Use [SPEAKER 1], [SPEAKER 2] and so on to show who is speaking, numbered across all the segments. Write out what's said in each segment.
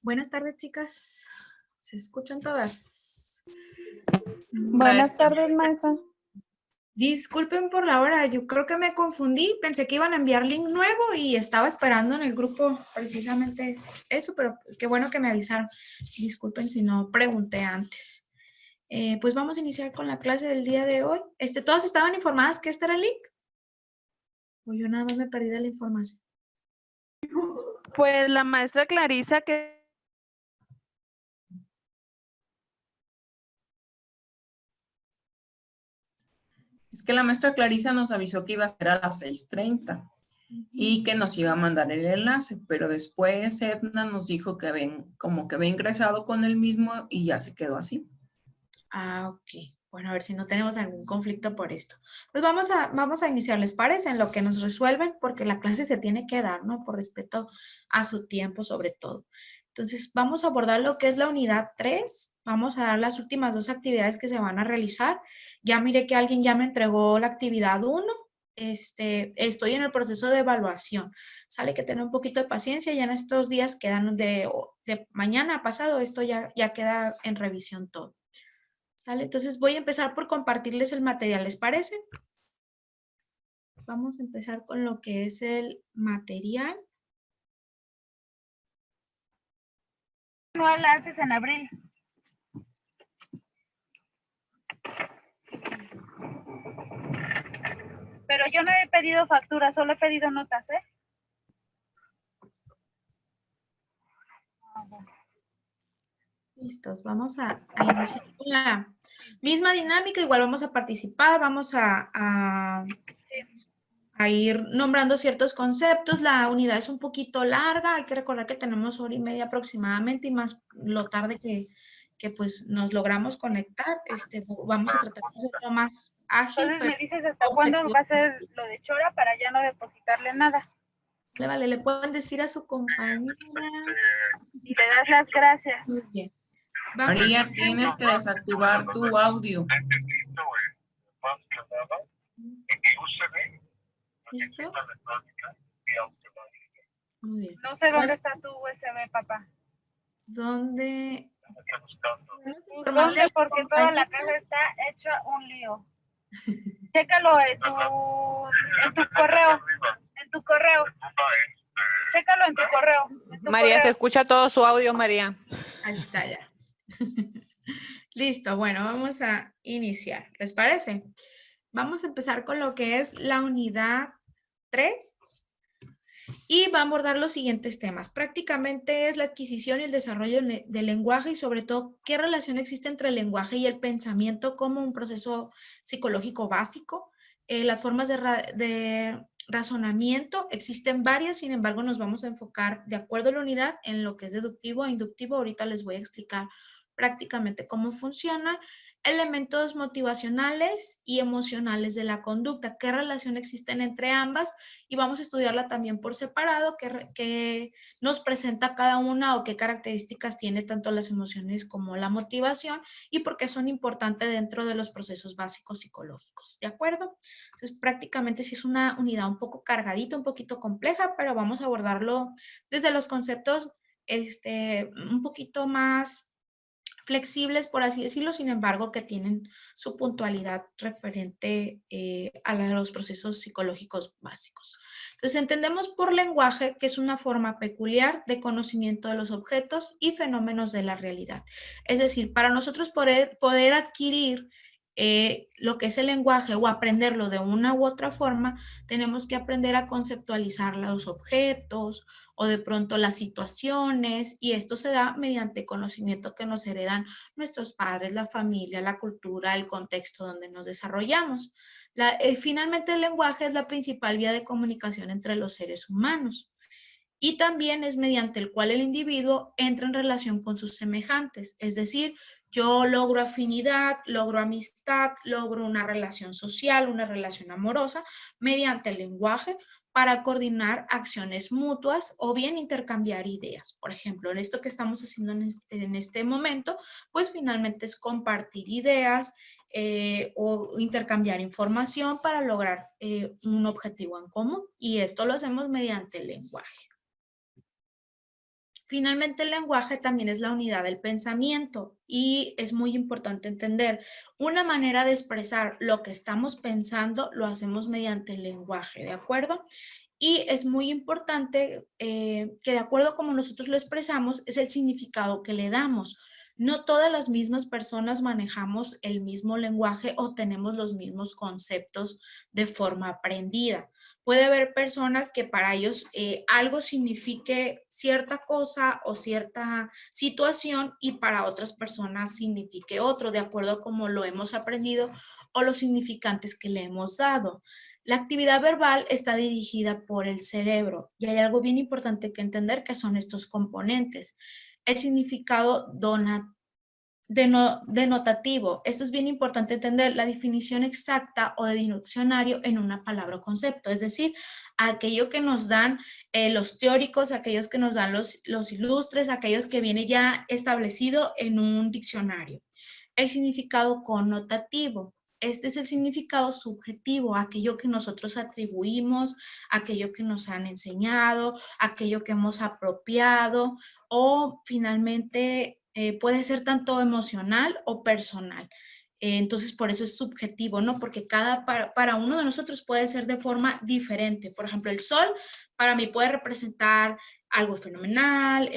[SPEAKER 1] Buenas tardes, chicas. ¿Se escuchan todas?
[SPEAKER 2] Buenas tardes, maestra.
[SPEAKER 1] Disculpen por la hora, yo creo que me confundí, pensé que iban a enviar link nuevo y estaba esperando en el grupo precisamente eso, pero qué bueno que me avisaron. Disculpen si no pregunté antes. Pues vamos a iniciar con la clase del día de hoy. ¿Todas estaban informadas que este era el link? O yo nada más me perdí de la información.
[SPEAKER 2] Pues la maestra Clarisa que...
[SPEAKER 3] Es que la maestra Clarisa nos avisó que iba a ser a las 6:30 y que nos iba a mandar el enlace, pero después Edna nos dijo que como que había ingresado con él mismo y ya se quedó así.
[SPEAKER 1] Ah, ok. Bueno, a ver si no tenemos algún conflicto por esto. Pues vamos a iniciar, ¿les parece? En lo que nos resuelven, porque la clase se tiene que dar, ¿no? Por respeto a su tiempo, sobre todo. Entonces, vamos a abordar lo que es la unidad 3. Vamos a dar las últimas dos actividades que se van a realizar. Ya miré que alguien ya me entregó la actividad 1. Estoy en el proceso de evaluación. Sale que tener un poquito de paciencia. Ya en estos días quedan de mañana a pasado, esto ya queda en revisión todo. ¿Sale? Entonces voy a empezar por compartirles el material, ¿les parece? Vamos a empezar con lo que es el material.
[SPEAKER 4] No la haces en abril. Pero yo no he pedido factura, solo he pedido notas, ¿eh?
[SPEAKER 1] Listos, vamos a iniciar con la misma dinámica, igual vamos a participar, vamos a ir nombrando ciertos conceptos. La unidad es un poquito larga, hay que recordar que tenemos hora y media aproximadamente y más lo tarde que pues nos logramos conectar. Vamos a tratar de hacerlo más ágil.
[SPEAKER 4] Entonces me dices hasta cuándo va a ser lo de Chora para ya no depositarle nada.
[SPEAKER 1] Vale, le pueden decir a su compañera.
[SPEAKER 4] Y le das las gracias.
[SPEAKER 1] Muy bien.
[SPEAKER 3] María, tienes que desactivar tu audio.
[SPEAKER 1] ¿Listo? Muy bien.
[SPEAKER 4] No sé dónde está tu USB, papá.
[SPEAKER 1] ¿Dónde?
[SPEAKER 4] ¿Dónde? Porque toda la casa está hecha un lío. Chécalo en tu correo. En tu correo. Chécalo en tu correo.
[SPEAKER 5] María, se escucha todo su audio, María.
[SPEAKER 1] Ahí está ya. Listo, bueno, vamos a iniciar. ¿Les parece? Vamos a empezar con lo que es la unidad 3 y va a abordar los siguientes temas. Prácticamente es la adquisición y el desarrollo del lenguaje y sobre todo qué relación existe entre el lenguaje y el pensamiento como un proceso psicológico básico. Las formas de razonamiento existen varias, sin embargo nos vamos a enfocar de acuerdo a la unidad en lo que es deductivo e inductivo. Ahorita les voy a explicar prácticamente cómo funciona. Elementos motivacionales y emocionales de la conducta, qué relación existen entre ambas y vamos a estudiarla también por separado, qué nos presenta cada una o qué características tiene tanto las emociones como la motivación y por qué son importantes dentro de los procesos básicos psicológicos, ¿de acuerdo? Entonces prácticamente sí es una unidad un poco cargadita, un poquito compleja, pero vamos a abordarlo desde los conceptos un poquito más flexibles, por así decirlo, sin embargo, que tienen su puntualidad referente a los procesos psicológicos básicos. Entonces, entendemos por lenguaje que es una forma peculiar de conocimiento de los objetos y fenómenos de la realidad. Es decir, para nosotros poder adquirir lo que es el lenguaje o aprenderlo de una u otra forma, tenemos que aprender a conceptualizar los objetos o de pronto las situaciones, y esto se da mediante conocimiento que nos heredan nuestros padres, la familia, la cultura, el contexto donde nos desarrollamos. Finalmente el lenguaje es la principal vía de comunicación entre los seres humanos y también es mediante el cual el individuo entra en relación con sus semejantes, es decir, yo logro afinidad, logro amistad, logro una relación social, una relación amorosa mediante el lenguaje para coordinar acciones mutuas o bien intercambiar ideas. Por ejemplo, en esto que estamos haciendo en este momento, pues finalmente es compartir ideas o intercambiar información para lograr un objetivo en común y esto lo hacemos mediante el lenguaje. Finalmente, el lenguaje también es la unidad del pensamiento y es muy importante entender una manera de expresar lo que estamos pensando, lo hacemos mediante el lenguaje, ¿de acuerdo? Y es muy importante que de acuerdo a cómo nosotros lo expresamos es el significado que le damos. No todas las mismas personas manejamos el mismo lenguaje o tenemos los mismos conceptos de forma aprendida. Puede haber personas que para ellos algo signifique cierta cosa o cierta situación y para otras personas signifique otro, de acuerdo a cómo lo hemos aprendido o los significantes que le hemos dado. La actividad verbal está dirigida por el cerebro y hay algo bien importante que entender que son estos componentes. El significado denotativo. Esto es bien importante entender la definición exacta o de diccionario en una palabra o concepto, es decir, aquello que nos dan los teóricos, aquellos que nos dan los ilustres, aquellos que viene ya establecido en un diccionario. El significado connotativo. Este es el significado subjetivo, aquello que nosotros atribuimos, aquello que nos han enseñado, aquello que hemos apropiado o finalmente puede ser tanto emocional o personal. Entonces, por eso es subjetivo, ¿no? Porque para uno de nosotros puede ser de forma diferente. Por ejemplo, el sol para mí puede representar algo fenomenal,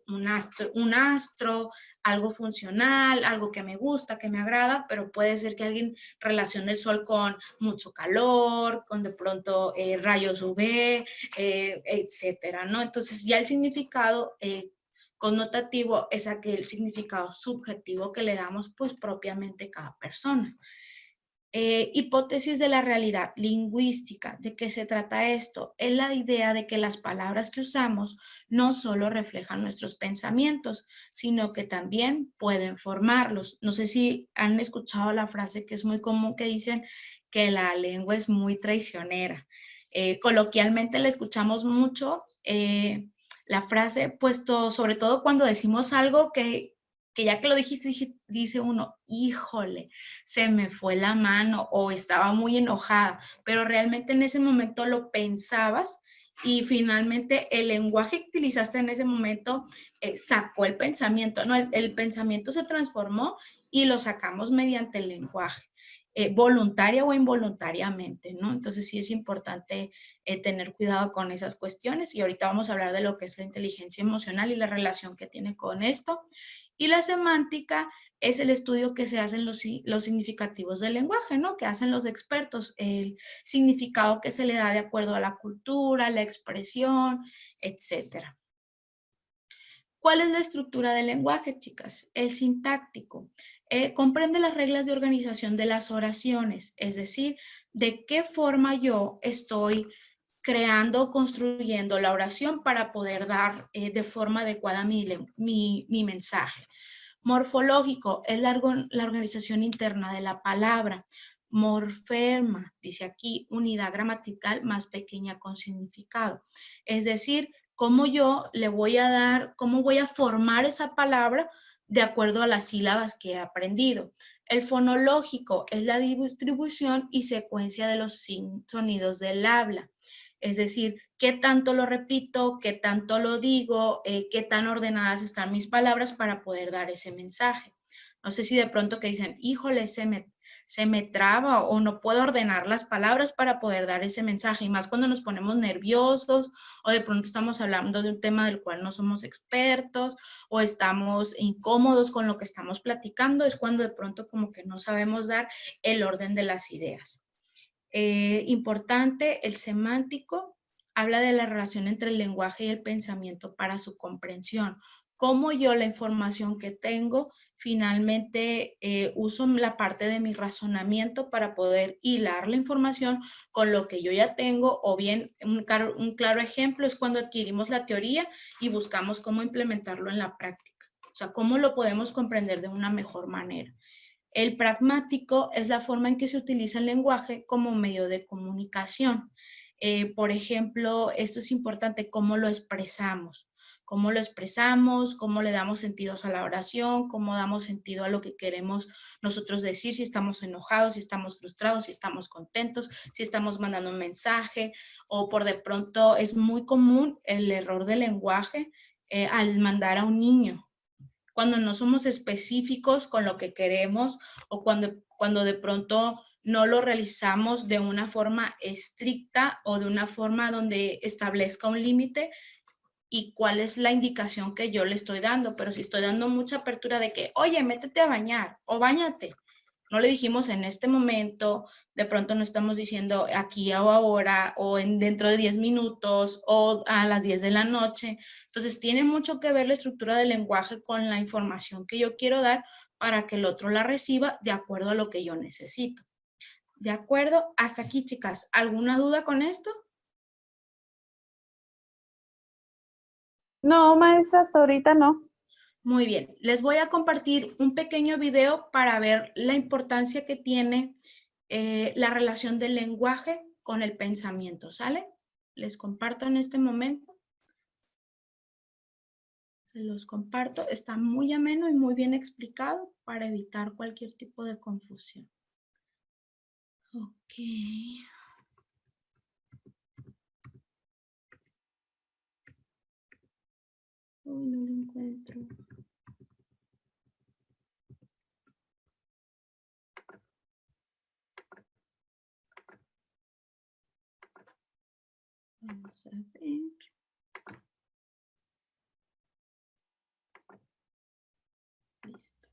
[SPEAKER 1] un astro, algo funcional, algo que me gusta, que me agrada, pero puede ser que alguien relacione el sol con mucho calor, con de pronto rayos UV, etcétera, ¿no? Entonces ya el significado connotativo es aquel significado subjetivo que le damos pues propiamente cada persona. Hipótesis de la realidad lingüística. ¿De qué se trata esto? Es la idea de que las palabras que usamos no solo reflejan nuestros pensamientos, sino que también pueden formarlos. No sé si han escuchado la frase que es muy común que dicen que la lengua es muy traicionera. Coloquialmente la escuchamos mucho, la frase, puesto sobre todo cuando decimos algo que ya que lo dijiste, dice uno, híjole, se me fue la mano o estaba muy enojada, pero realmente en ese momento lo pensabas y finalmente el lenguaje que utilizaste en ese momento sacó el pensamiento, ¿no? El pensamiento se transformó y lo sacamos mediante el lenguaje. Voluntaria o involuntariamente, ¿no? Entonces sí es importante tener cuidado con esas cuestiones y ahorita vamos a hablar de lo que es la inteligencia emocional y la relación que tiene con esto. Y la semántica es el estudio que se hacen los significativos del lenguaje, ¿no? Que hacen los expertos, el significado que se le da de acuerdo a la cultura, la expresión, etcétera. ¿Cuál es la estructura del lenguaje, chicas? El sintáctico. Comprende las reglas de organización de las oraciones, es decir, de qué forma yo estoy creando o construyendo la oración para poder dar de forma adecuada mi mensaje. Morfológico es la organización interna de la palabra. Morfema, dice aquí, unidad gramatical más pequeña con significado. Es decir, cómo yo le voy a dar, cómo voy a formar esa palabra de acuerdo a las sílabas que he aprendido. El fonológico es la distribución y secuencia de los sonidos del habla. Es decir, qué tanto lo repito, qué tanto lo digo, qué tan ordenadas están mis palabras para poder dar ese mensaje. No sé si de pronto que dicen, híjole, se me traba o no puedo ordenar las palabras para poder dar ese mensaje. Y más cuando nos ponemos nerviosos o de pronto estamos hablando de un tema del cual no somos expertos o estamos incómodos con lo que estamos platicando, es cuando de pronto como que no sabemos dar el orden de las ideas. Importante, el semántico habla de la relación entre el lenguaje y el pensamiento para su comprensión. Cómo yo la información que tengo, finalmente uso la parte de mi razonamiento para poder hilar la información con lo que yo ya tengo, o bien un claro ejemplo es cuando adquirimos la teoría y buscamos cómo implementarlo en la práctica. O sea, cómo lo podemos comprender de una mejor manera. El pragmático es la forma en que se utiliza el lenguaje como medio de comunicación. Por ejemplo, esto es importante, cómo lo expresamos. Cómo lo expresamos, cómo le damos sentidos a la oración, cómo damos sentido a lo que queremos nosotros decir, si estamos enojados, si estamos frustrados, si estamos contentos, si estamos mandando un mensaje, o por de pronto es muy común el error del lenguaje, al mandar a un niño. Cuando no somos específicos con lo que queremos o cuando de pronto no lo realizamos de una forma estricta o de una forma donde establezca un límite y cuál es la indicación que yo le estoy dando. Pero si estoy dando mucha apertura de que, oye, métete a bañar o báñate, no le dijimos en este momento, de pronto no estamos diciendo aquí o ahora o dentro de 10 minutos o a las 10 de la noche. Entonces tiene mucho que ver la estructura del lenguaje con la información que yo quiero dar para que el otro la reciba de acuerdo a lo que yo necesito. ¿De acuerdo? Hasta aquí, chicas. ¿Alguna duda con esto?
[SPEAKER 2] No, maestra, hasta ahorita no.
[SPEAKER 1] Muy bien, les voy a compartir un pequeño video para ver la importancia que tiene la relación del lenguaje con el pensamiento, ¿sale? Les comparto en este momento. Se los comparto, está muy ameno y muy bien explicado para evitar cualquier tipo de confusión. Ok. Uy, no lo encuentro. Vamos a ver. Listo.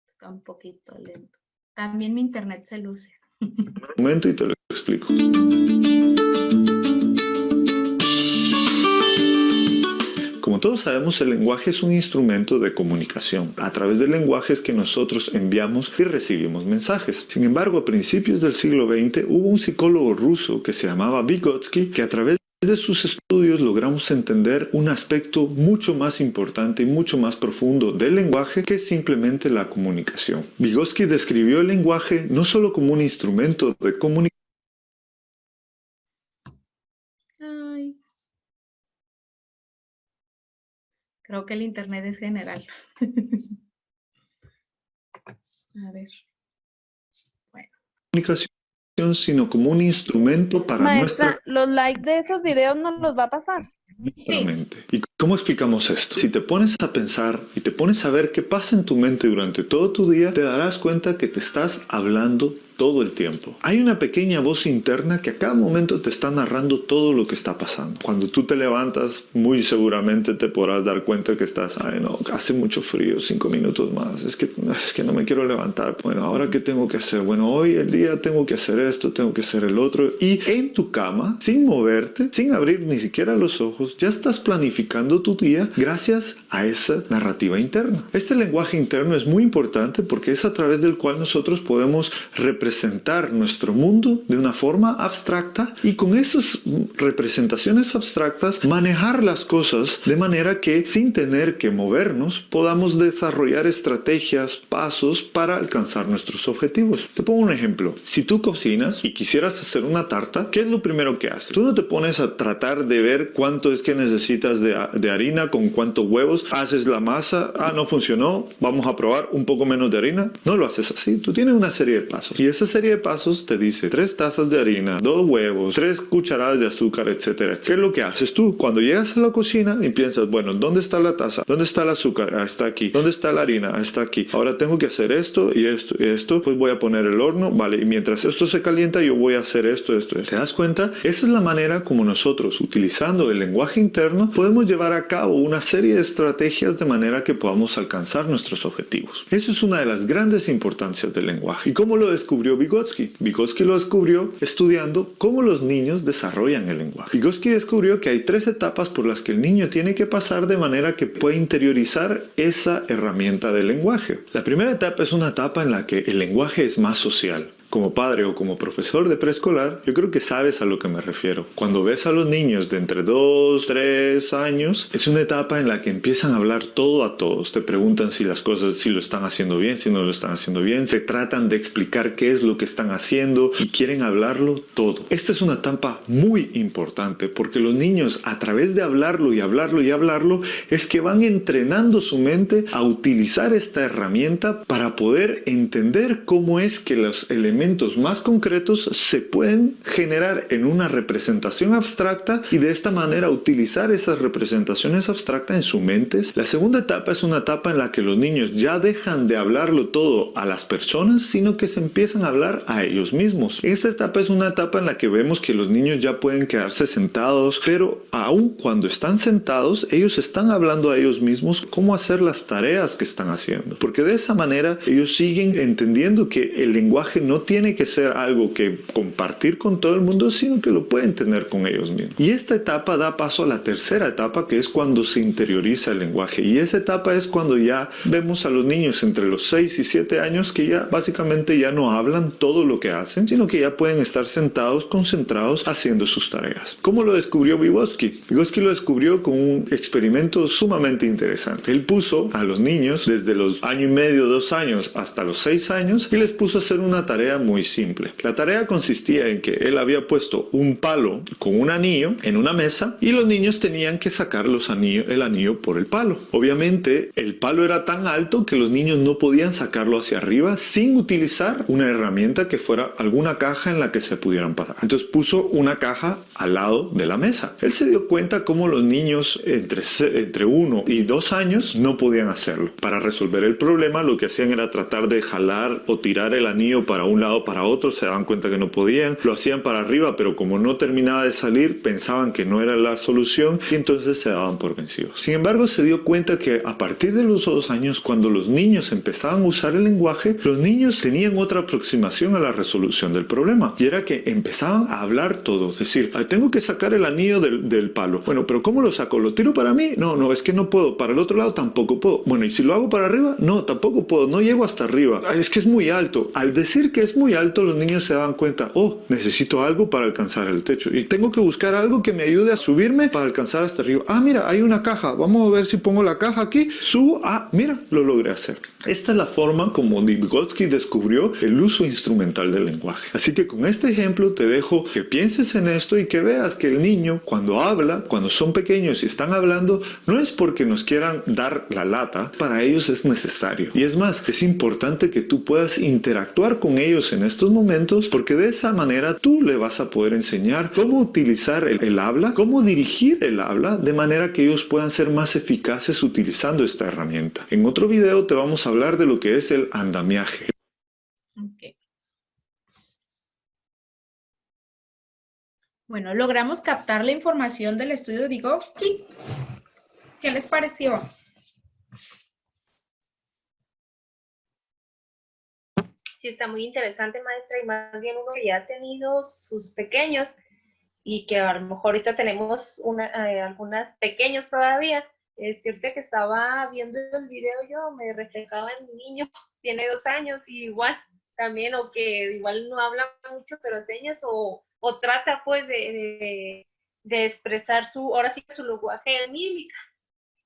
[SPEAKER 1] Está un poquito lento. También mi internet se luce.
[SPEAKER 6] Un momento y te lo explico. Como todos sabemos, el lenguaje es un instrumento de comunicación. A través del lenguaje es que nosotros enviamos y recibimos mensajes. Sin embargo, a principios del siglo XX hubo un psicólogo ruso que se llamaba Vygotsky, que a través de sus estudios logramos entender un aspecto mucho más importante y mucho más profundo del lenguaje que simplemente la comunicación. Vygotsky describió el lenguaje no solo como un instrumento de comunicación.
[SPEAKER 1] Creo que el internet es general. A ver. Bueno.
[SPEAKER 6] Comunicación, sino como un instrumento para
[SPEAKER 2] Maestra, los likes de esos videos nos los va a pasar.
[SPEAKER 1] Sí.
[SPEAKER 6] ¿Y cómo explicamos esto? Si te pones a pensar y te pones a ver qué pasa en tu mente durante todo tu día, te darás cuenta que te estás hablando todo el tiempo. Hay una pequeña voz interna que a cada momento te está narrando todo lo que está pasando. Cuando tú te levantas, muy seguramente te podrás dar cuenta que estás, ay no, hace mucho frío, 5 minutos más, es que no me quiero levantar. Bueno, ¿ahora qué tengo que hacer? Bueno, hoy el día tengo que hacer esto, tengo que hacer el otro. Y en tu cama, sin moverte, sin abrir ni siquiera los ojos, ya estás planificando tu día gracias a esa narrativa interna. Este lenguaje interno es muy importante porque es a través del cual nosotros podemos representar nuestro mundo de una forma abstracta y con esas representaciones abstractas manejar las cosas de manera que sin tener que movernos podamos desarrollar estrategias, pasos para alcanzar nuestros objetivos. Te pongo un ejemplo. Si tú cocinas y quisieras hacer una tarta, ¿qué es lo primero que haces? Tú no te pones a tratar de ver cuánto es que necesitas de harina, con cuántos huevos, haces la masa, no funcionó, vamos a probar un poco menos de harina. No lo haces así. Tú tienes una serie de pasos y esa serie de pasos te dice 3 tazas de harina, 2 huevos, 3 cucharadas de azúcar, etcétera. ¿Qué es lo que haces tú? Cuando llegas a la cocina y piensas, bueno, ¿dónde está la taza? ¿Dónde está el azúcar? Está aquí. ¿Dónde está la harina? Está aquí. Ahora tengo que hacer esto y esto y esto, pues voy a poner el horno, vale, y mientras esto se calienta yo voy a hacer esto. ¿Te das cuenta? Esa es la manera como nosotros, utilizando el lenguaje interno, podemos llevar a cabo una serie de estrategias de manera que podamos alcanzar nuestros objetivos. Eso es una de las grandes importancias del lenguaje. ¿Y cómo lo descubrió Vygotsky? Vygotsky lo descubrió estudiando cómo los niños desarrollan el lenguaje. Vygotsky descubrió que hay 3 etapas por las que el niño tiene que pasar de manera que pueda interiorizar esa herramienta del lenguaje. La primera etapa es una etapa en la que el lenguaje es más social. Como padre o como profesor de preescolar, yo creo que sabes a lo que me refiero. Cuando ves a los niños de entre 2, 3 años, es una etapa en la que empiezan a hablar todo a todos. Te preguntan si las cosas, si lo están haciendo bien, si no lo están haciendo bien. Se tratan de explicar qué es lo que están haciendo y quieren hablarlo todo. Esta es una etapa muy importante porque los niños, a través de hablarlo y hablarlo y hablarlo, es que van entrenando su mente a utilizar esta herramienta para poder entender cómo es que los elementos más concretos se pueden generar en una representación abstracta y de esta manera utilizar esas representaciones abstractas en su mente. La segunda etapa es una etapa en la que los niños ya dejan de hablarlo todo a las personas, sino que se empiezan a hablar a ellos mismos. Esta etapa es una etapa en la que vemos que los niños ya pueden quedarse sentados, pero aun cuando están sentados, ellos están hablando a ellos mismos cómo hacer las tareas que están haciendo, porque de esa manera ellos siguen entendiendo que el lenguaje no tiene que ser algo que compartir con todo el mundo, sino que lo pueden tener con ellos mismos. Y esta etapa da paso a la tercera etapa, que es cuando se interioriza el lenguaje. Y esa etapa es cuando ya vemos a los niños entre los 6 y 7 años que ya básicamente ya no hablan todo lo que hacen, sino que ya pueden estar sentados, concentrados, haciendo sus tareas. ¿Cómo lo descubrió Vygotsky? Vygotsky lo descubrió con un experimento sumamente interesante. Él puso a los niños desde los 1 año y medio, 2 años hasta los 6 años y les puso a hacer una tarea muy simple. La tarea consistía en que él había puesto un palo con un anillo en una mesa y los niños tenían que sacar el anillo por el palo. Obviamente el palo era tan alto que los niños no podían sacarlo hacia arriba sin utilizar una herramienta que fuera alguna caja en la que se pudieran pasar. Entonces puso una caja al lado de la mesa. Él se dio cuenta cómo los niños entre 1 y 2 años no podían hacerlo. Para resolver el problema lo que hacían era tratar de jalar o tirar el anillo para un lado para otro, se daban cuenta que no podían, lo hacían para arriba, pero como no terminaba de salir, pensaban que no era la solución y entonces se daban por vencidos. Sin embargo, se dio cuenta que a partir de los 2 años, cuando los niños empezaban a usar el lenguaje, los niños tenían otra aproximación a la resolución del problema, y era que empezaban a hablar todo, es decir, tengo que sacar el anillo del palo. Bueno, pero ¿cómo lo saco? ¿Lo tiro para mí? No, es que no puedo. Para el otro lado tampoco puedo. Bueno, ¿y si lo hago para arriba? No, tampoco puedo, no llego hasta arriba. Es que es muy alto. Al decir que es muy alto, los niños se daban cuenta, necesito algo para alcanzar el techo y tengo que buscar algo que me ayude a subirme para alcanzar hasta arriba. Mira, hay una caja, vamos a ver si pongo la caja aquí, subo, mira, lo logré hacer. Esta es la forma como Vygotsky descubrió el uso instrumental del lenguaje. Así que con este ejemplo te dejo que pienses en esto y que veas que el niño cuando habla, cuando son pequeños y están hablando, no es porque nos quieran dar la lata, para ellos es necesario. Y es más, es importante que tú puedas interactuar con ellos en estos momentos, porque de esa manera tú le vas a poder enseñar cómo utilizar el habla, cómo dirigir el habla, de manera que ellos puedan ser más eficaces utilizando esta herramienta. En otro video te vamos a hablar de lo que es el andamiaje.
[SPEAKER 1] Okay. Bueno, logramos captar la información del estudio de Vygotsky. ¿Qué les pareció?
[SPEAKER 4] Sí, está muy interesante, maestra, y más bien uno que ya ha tenido sus pequeños y que a lo mejor ahorita tenemos algunas pequeños todavía. Ahorita que estaba viendo el video yo me reflejaba en mi niño, tiene 2 años y igual también, o que igual no habla mucho, pero señas o trata pues de expresar ahora sí su lenguaje de mímica.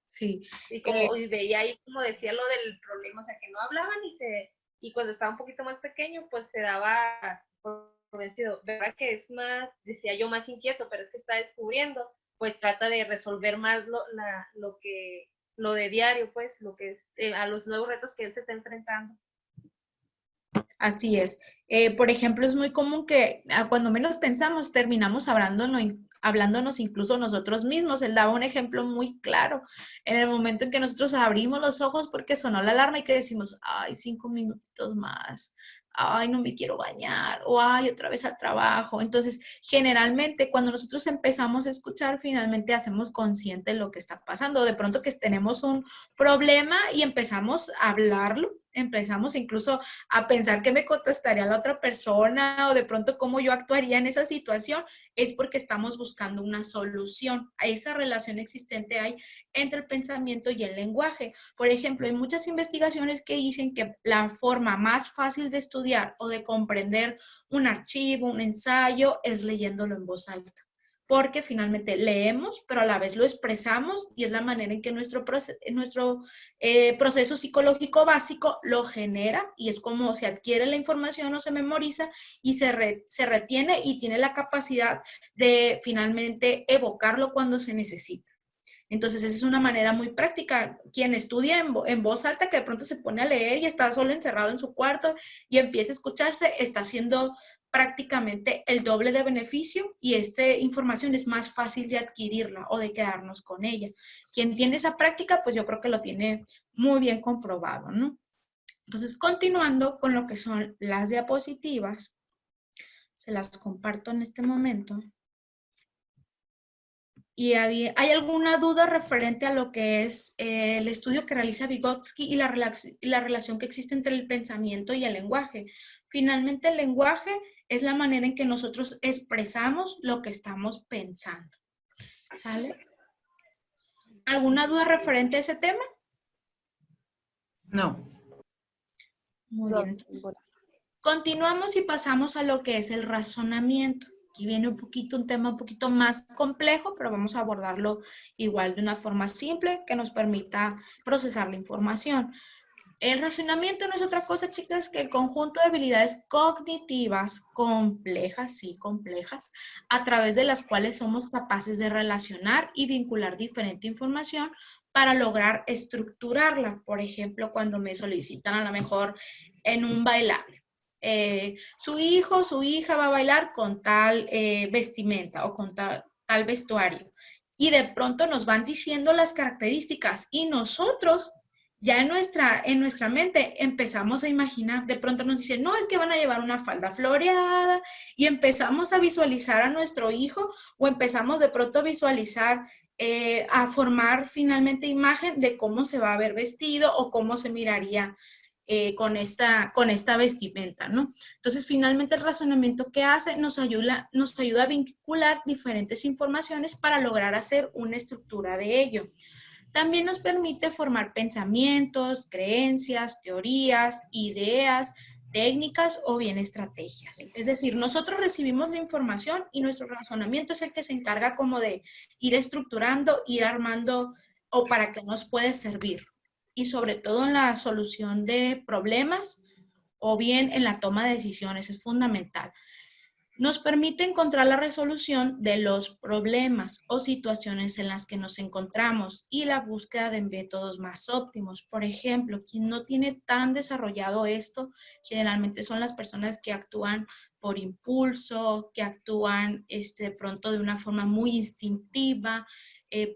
[SPEAKER 1] Sí.
[SPEAKER 4] Y veía ahí como decía lo del problema, o sea que no hablaban y cuando estaba un poquito más pequeño pues se daba por vencido. Verdad que es más, decía yo, más inquieto, pero es que está descubriendo, pues trata de resolver más lo de diario, pues lo que es a los nuevos retos que él se está enfrentando.
[SPEAKER 1] Así es. Por ejemplo, es muy común que cuando menos pensamos terminamos hablándonos incluso nosotros mismos. Él daba un ejemplo muy claro. En el momento en que nosotros abrimos los ojos porque sonó la alarma y que decimos, 5 minutitos más, no me quiero bañar, o otra vez al trabajo. Entonces, generalmente cuando nosotros empezamos a escuchar, finalmente hacemos consciente lo que está pasando. De pronto que tenemos un problema y empezamos a hablarlo, empezamos incluso a pensar qué me contestaría la otra persona o de pronto cómo yo actuaría en esa situación, es porque estamos buscando una solución. A esa relación existente hay entre el pensamiento y el lenguaje. Por ejemplo, hay muchas investigaciones que dicen que la forma más fácil de estudiar o de comprender un archivo, un ensayo, es leyéndolo en voz alta. Porque finalmente leemos, pero a la vez lo expresamos y es la manera en que nuestro proceso psicológico básico lo genera y es como se adquiere la información o se memoriza y se retiene y tiene la capacidad de finalmente evocarlo cuando se necesita. Entonces, esa es una manera muy práctica. Quien estudia en voz alta, que de pronto se pone a leer y está solo encerrado en su cuarto y empieza a escucharse, está haciendo prácticamente el doble de beneficio y esta información es más fácil de adquirirla o de quedarnos con ella. Quien tiene esa práctica, pues yo creo que lo tiene muy bien comprobado, ¿no? Entonces, continuando con lo que son las diapositivas, se las comparto en este momento. ¿Y hay alguna duda referente a lo que es el estudio que realiza Vygotsky y la relación que existe entre el pensamiento y el lenguaje? Finalmente, el lenguaje es la manera en que nosotros expresamos lo que estamos pensando. ¿Sale? ¿Alguna duda referente a ese tema?
[SPEAKER 3] No.
[SPEAKER 1] Muy bien. Entonces, continuamos y pasamos a lo que es el razonamiento. Aquí viene un tema un poquito más complejo, pero vamos a abordarlo igual de una forma simple que nos permita procesar la información. El razonamiento no es otra cosa, chicas, que el conjunto de habilidades cognitivas complejas, sí, complejas, a través de las cuales somos capaces de relacionar y vincular diferente información para lograr estructurarla. Por ejemplo, cuando me solicitan a lo mejor en un bailable. Su hijo, su hija va a bailar con tal vestimenta o con tal vestuario. Y de pronto nos van diciendo las características y nosotros ya en nuestra mente empezamos a imaginar, de pronto nos dicen, no, es que van a llevar una falda floreada y empezamos a visualizar a nuestro hijo o empezamos de pronto a visualizar, a formar finalmente imagen de cómo se va a ver vestido o cómo se miraría con esta vestimenta, ¿no? Entonces, finalmente el razonamiento que hace nos ayuda a vincular diferentes informaciones para lograr hacer una estructura de ello. También nos permite formar pensamientos, creencias, teorías, ideas, técnicas o bien estrategias. Es decir, nosotros recibimos la información y nuestro razonamiento es el que se encarga como de ir estructurando, ir armando o para qué nos puede servir. Y sobre todo en la solución de problemas o bien en la toma de decisiones, es fundamental. Nos permite encontrar la resolución de los problemas o situaciones en las que nos encontramos y la búsqueda de métodos más óptimos. Por ejemplo, quien no tiene tan desarrollado esto, generalmente son las personas que actúan por impulso, que actúan de pronto de una forma muy instintiva.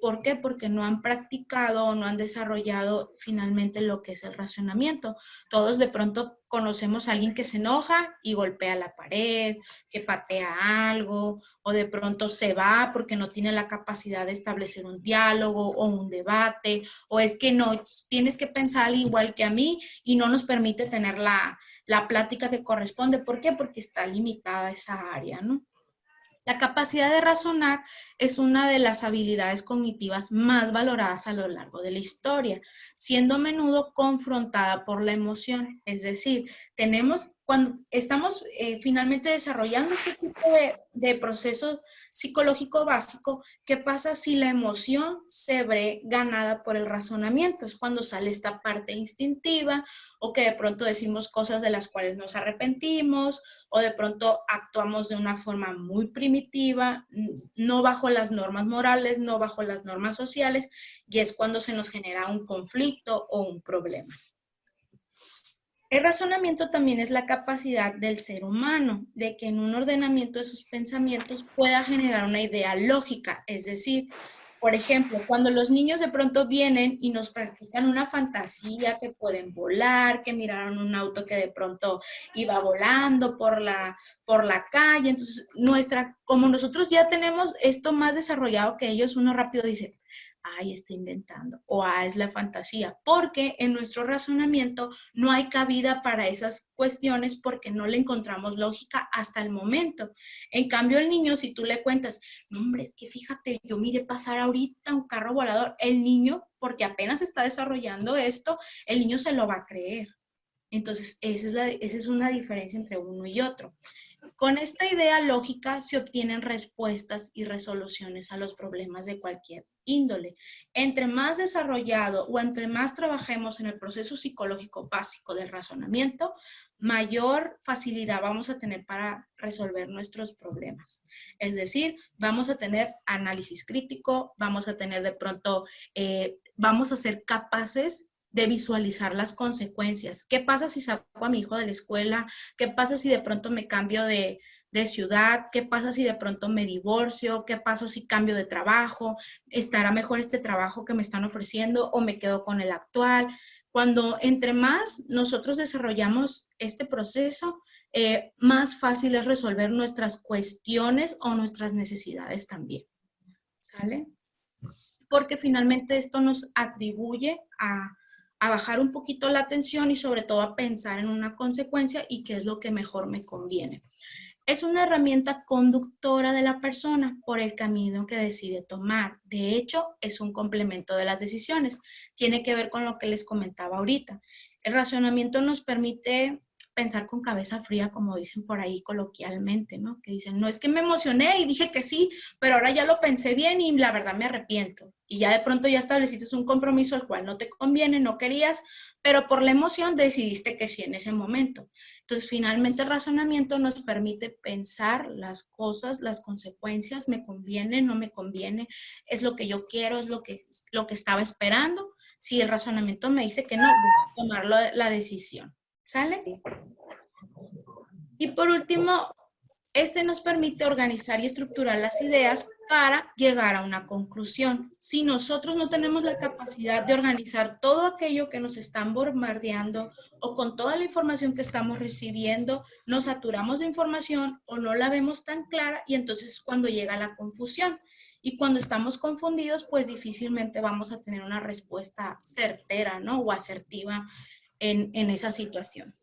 [SPEAKER 1] ¿Por qué? Porque no han practicado o no han desarrollado finalmente lo que es el razonamiento. Todos de pronto conocemos a alguien que se enoja y golpea la pared, que patea algo, o de pronto se va porque no tiene la capacidad de establecer un diálogo o un debate, o es que no, tienes que pensar igual que a mí y no nos permite tener la plática que corresponde. ¿Por qué? Porque está limitada esa área, ¿no? La capacidad de razonar es una de las habilidades cognitivas más valoradas a lo largo de la historia, siendo a menudo confrontada por la emoción. Es decir, cuando estamos finalmente desarrollando este tipo de proceso psicológico básico, ¿qué pasa si la emoción se ve ganada por el razonamiento? Es cuando sale esta parte instintiva o que de pronto decimos cosas de las cuales nos arrepentimos o de pronto actuamos de una forma muy primitiva, no bajo las normas morales, no bajo las normas sociales, y es cuando se nos genera un conflicto o un problema. El razonamiento también es la capacidad del ser humano de que en un ordenamiento de sus pensamientos pueda generar una idea lógica, es decir, por ejemplo, cuando los niños de pronto vienen y nos practican una fantasía que pueden volar, que miraron un auto que de pronto iba volando por la calle, entonces como nosotros ya tenemos esto más desarrollado que ellos, uno rápido dice, ay, está inventando, o es la fantasía, porque en nuestro razonamiento no hay cabida para esas cuestiones porque no le encontramos lógica hasta el momento. En cambio, el niño, si tú le cuentas, no, hombre, es que fíjate, yo miré pasar ahorita un carro volador, el niño, porque apenas está desarrollando esto, el niño se lo va a creer. Entonces, esa es una diferencia entre uno y otro. Con esta idea lógica se obtienen respuestas y resoluciones a los problemas de cualquier índole. Entre más desarrollado o entre más trabajemos en el proceso psicológico básico del razonamiento, mayor facilidad vamos a tener para resolver nuestros problemas. Es decir, vamos a tener análisis crítico, vamos a tener de pronto, vamos a ser capaces de visualizar las consecuencias. ¿Qué pasa si saco a mi hijo de la escuela? ¿Qué pasa si de pronto me cambio de ciudad? ¿Qué pasa si de pronto me divorcio? ¿Qué pasa si cambio de trabajo? ¿Estará mejor este trabajo que me están ofreciendo o me quedo con el actual? Cuando entre más nosotros desarrollamos este proceso, más fácil es resolver nuestras cuestiones o nuestras necesidades también. ¿Sale? Porque finalmente esto nos atribuye a bajar un poquito la tensión y sobre todo a pensar en una consecuencia y qué es lo que mejor me conviene. Es una herramienta conductora de la persona por el camino que decide tomar. De hecho, es un complemento de las decisiones. Tiene que ver con lo que les comentaba ahorita. El razonamiento nos permite pensar con cabeza fría, como dicen por ahí coloquialmente, ¿no? Que dicen, no es que me emocioné y dije que sí, pero ahora ya lo pensé bien y la verdad me arrepiento. Y ya de pronto ya estableciste un compromiso al cual no te conviene, no querías, pero por la emoción decidiste que sí en ese momento. Entonces, finalmente el razonamiento nos permite pensar las cosas, las consecuencias, me conviene, no me conviene, es lo que yo quiero, es lo que estaba esperando. Si el razonamiento me dice que no, voy a tomar la decisión. ¿Sale? Y por último, este nos permite organizar y estructurar las ideas para llegar a una conclusión. Si nosotros no tenemos la capacidad de organizar todo aquello que nos están bombardeando o con toda la información que estamos recibiendo, nos saturamos de información o no la vemos tan clara y entonces es cuando llega la confusión. Y cuando estamos confundidos, pues difícilmente vamos a tener una respuesta certera, ¿no? O asertiva en esa situación.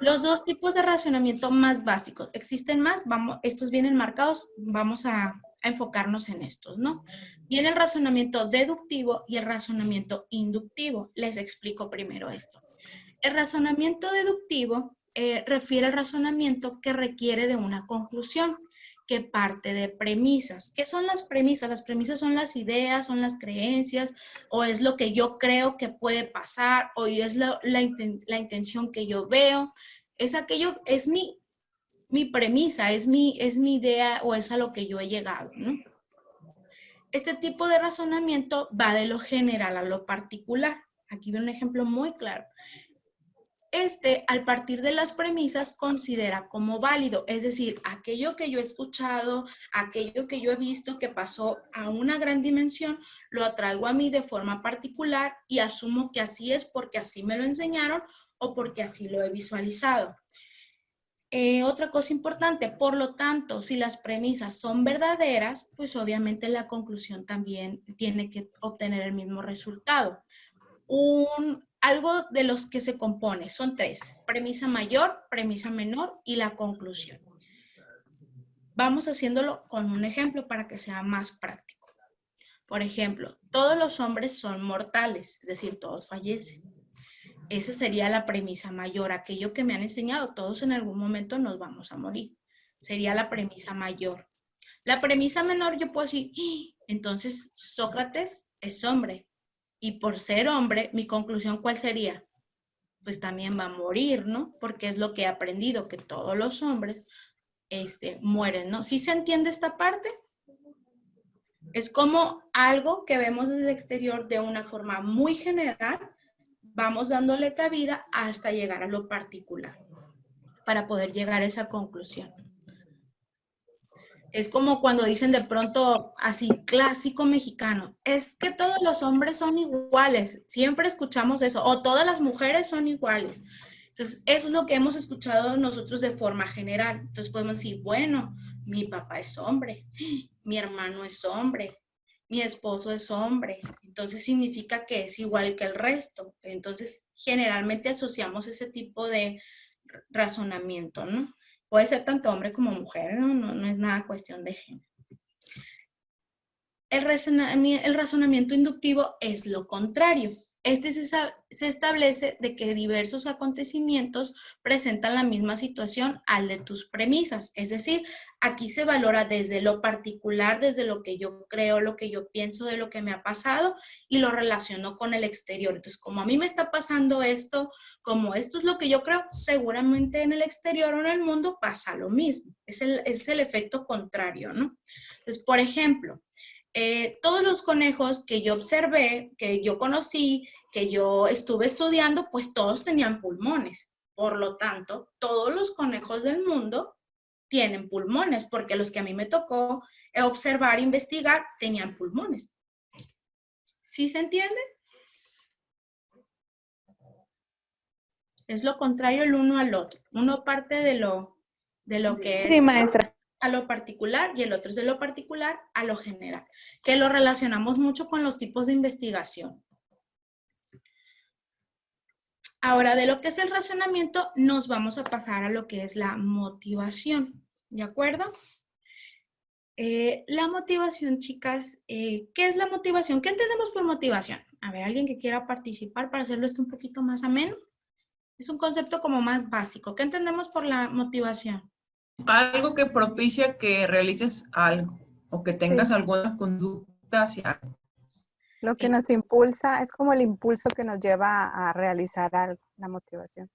[SPEAKER 1] Los dos tipos de razonamiento más básicos. Existen más, estos vienen marcados, vamos a enfocarnos en estos, ¿no? Viene el razonamiento deductivo y el razonamiento inductivo. Les explico primero esto. El razonamiento deductivo refiere al razonamiento que requiere de una conclusión, que parte de premisas. ¿Qué son las premisas? Las premisas son las ideas, son las creencias, o es lo que yo creo que puede pasar, o es la intención que yo veo. Es aquello, es mi premisa, es mi idea, o es a lo que yo he llegado, ¿no? Este tipo de razonamiento va de lo general a lo particular. Aquí veo un ejemplo muy claro. Al partir de las premisas, considera como válido, es decir, aquello que yo he escuchado, aquello que yo he visto que pasó a una gran dimensión, lo atraigo a mí de forma particular y asumo que así es porque así me lo enseñaron o porque así lo he visualizado. Otra cosa importante, por lo tanto, si las premisas son verdaderas, pues obviamente la conclusión también tiene que obtener el mismo resultado. Algo de los que se compone son tres: premisa mayor, premisa menor y la conclusión. Vamos haciéndolo con un ejemplo para que sea más práctico. Por ejemplo, todos los hombres son mortales, es decir, todos fallecen. Esa sería la premisa mayor, aquello que me han enseñado, todos en algún momento nos vamos a morir. Sería la premisa mayor. La premisa menor yo puedo decir, entonces Sócrates es hombre. Y por ser hombre, mi conclusión, ¿cuál sería? Pues también va a morir, ¿no? Porque es lo que he aprendido, que todos los hombres mueren, ¿no? ¿Sí se entiende esta parte? Es como algo que vemos desde el exterior de una forma muy general, vamos dándole cabida hasta llegar a lo particular, para poder llegar a esa conclusión. Es como cuando dicen de pronto, así, clásico mexicano, es que todos los hombres son iguales. Siempre escuchamos eso, o todas las mujeres son iguales. Entonces, eso es lo que hemos escuchado nosotros de forma general. Entonces, podemos decir, bueno, mi papá es hombre, mi hermano es hombre, mi esposo es hombre, entonces significa que es igual que el resto. Entonces, generalmente asociamos ese tipo de razonamiento, ¿no? Puede ser tanto hombre como mujer, ¿no? No es nada cuestión de género. El razonamiento inductivo es lo contrario. Este se establece de que diversos acontecimientos presentan la misma situación al de tus premisas. Es decir, aquí se valora desde lo particular, desde lo que yo creo, lo que yo pienso de lo que me ha pasado y lo relaciono con el exterior. Entonces, como a mí me está pasando esto, como esto es lo que yo creo, seguramente en el exterior o en el mundo pasa lo mismo. Es el efecto contrario, ¿no? Entonces, por ejemplo, todos los conejos que yo observé, que yo conocí, que yo estuve estudiando, pues todos tenían pulmones. Por lo tanto, todos los conejos del mundo tienen pulmones, porque los que a mí me tocó observar, investigar, tenían pulmones. ¿Sí se entiende? Es lo contrario el uno al otro. Uno parte de lo que es...
[SPEAKER 2] Sí, maestra.
[SPEAKER 1] A lo particular y el otro es de lo particular a lo general, que lo relacionamos mucho con los tipos de investigación. Ahora, de lo que es el razonamiento, nos vamos a pasar a lo que es la motivación, ¿de acuerdo? La motivación, chicas, ¿qué es la motivación? ¿Qué entendemos por motivación? A ver, alguien que quiera participar para hacerlo esto un poquito más ameno. Es un concepto como más básico. ¿Qué entendemos por la motivación?
[SPEAKER 3] Algo que propicia que realices algo o que tengas alguna conducta hacia algo.
[SPEAKER 7] Lo que nos impulsa es como el impulso que nos lleva a realizar algo, la motivación.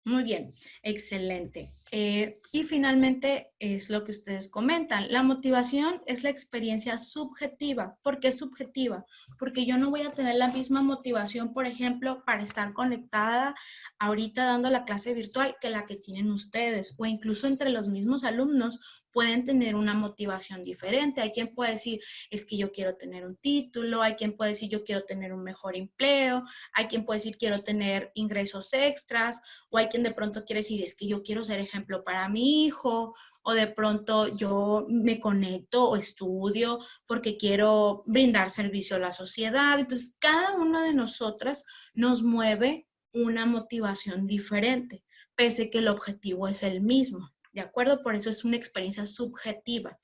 [SPEAKER 1] Muy bien, excelente. Y finalmente es lo que ustedes comentan. La motivación es la experiencia subjetiva. ¿Por qué subjetiva? Porque yo no voy a tener la misma motivación, por ejemplo, para estar conectada ahorita dando la clase virtual que la que tienen ustedes, o incluso entre los mismos alumnos pueden tener una motivación diferente. Hay quien puede decir, es que yo quiero tener un título, hay quien puede decir, yo quiero tener un mejor empleo, hay quien puede decir, quiero tener ingresos extras, o hay quien de pronto quiere decir, es que yo quiero ser ejemplo para mi hijo, o de pronto yo me conecto o estudio porque quiero brindar servicio a la sociedad. Entonces, cada una de nosotras nos mueve una motivación diferente, pese que el objetivo es el mismo. ¿De acuerdo? Por eso es una experiencia subjetiva.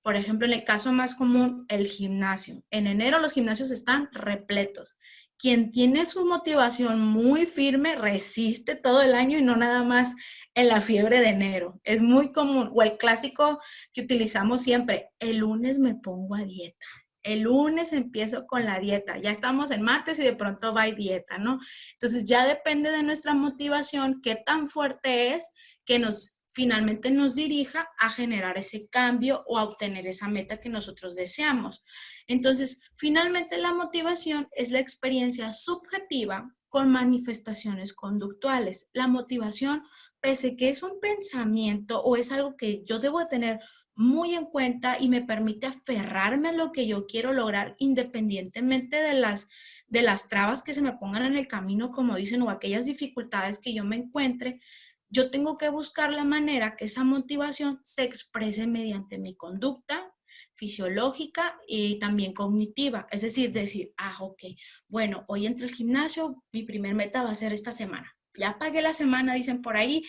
[SPEAKER 1] Por ejemplo, en el caso más común, el gimnasio. En enero los gimnasios están repletos. Quien tiene su motivación muy firme resiste todo el año y no nada más en la fiebre de enero. Es muy común. O el clásico que utilizamos siempre, el lunes me pongo a dieta. El lunes empiezo con la dieta. Ya estamos en martes y de pronto va a dieta, ¿no? Entonces ya depende de nuestra motivación, qué tan fuerte es que finalmente nos dirija a generar ese cambio o a obtener esa meta que nosotros deseamos. Entonces, finalmente la motivación es la experiencia subjetiva con manifestaciones conductuales. La motivación, pese que es un pensamiento o es algo que yo debo tener muy en cuenta y me permite aferrarme a lo que yo quiero lograr independientemente de las trabas que se me pongan en el camino, como dicen, o aquellas dificultades que yo me encuentre. Yo tengo que buscar la manera que esa motivación se exprese mediante mi conducta fisiológica y también cognitiva. Es decir, ok, bueno, hoy entro al gimnasio, mi primer meta va a ser esta semana. Ya pagué la semana, dicen por ahí,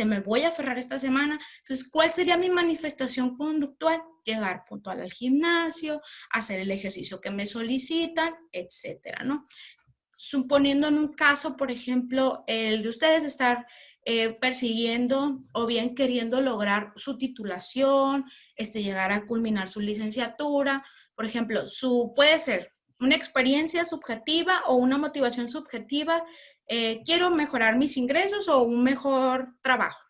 [SPEAKER 1] me voy a aferrar esta semana. Entonces, ¿cuál sería mi manifestación conductual? Llegar puntual al gimnasio, hacer el ejercicio que me solicitan, etcétera, ¿no? Suponiendo en un caso, por ejemplo, el de ustedes estar persiguiendo o bien queriendo lograr su titulación, llegar a culminar su licenciatura. Por ejemplo, puede ser una experiencia subjetiva o una motivación subjetiva. Quiero mejorar mis ingresos o un mejor trabajo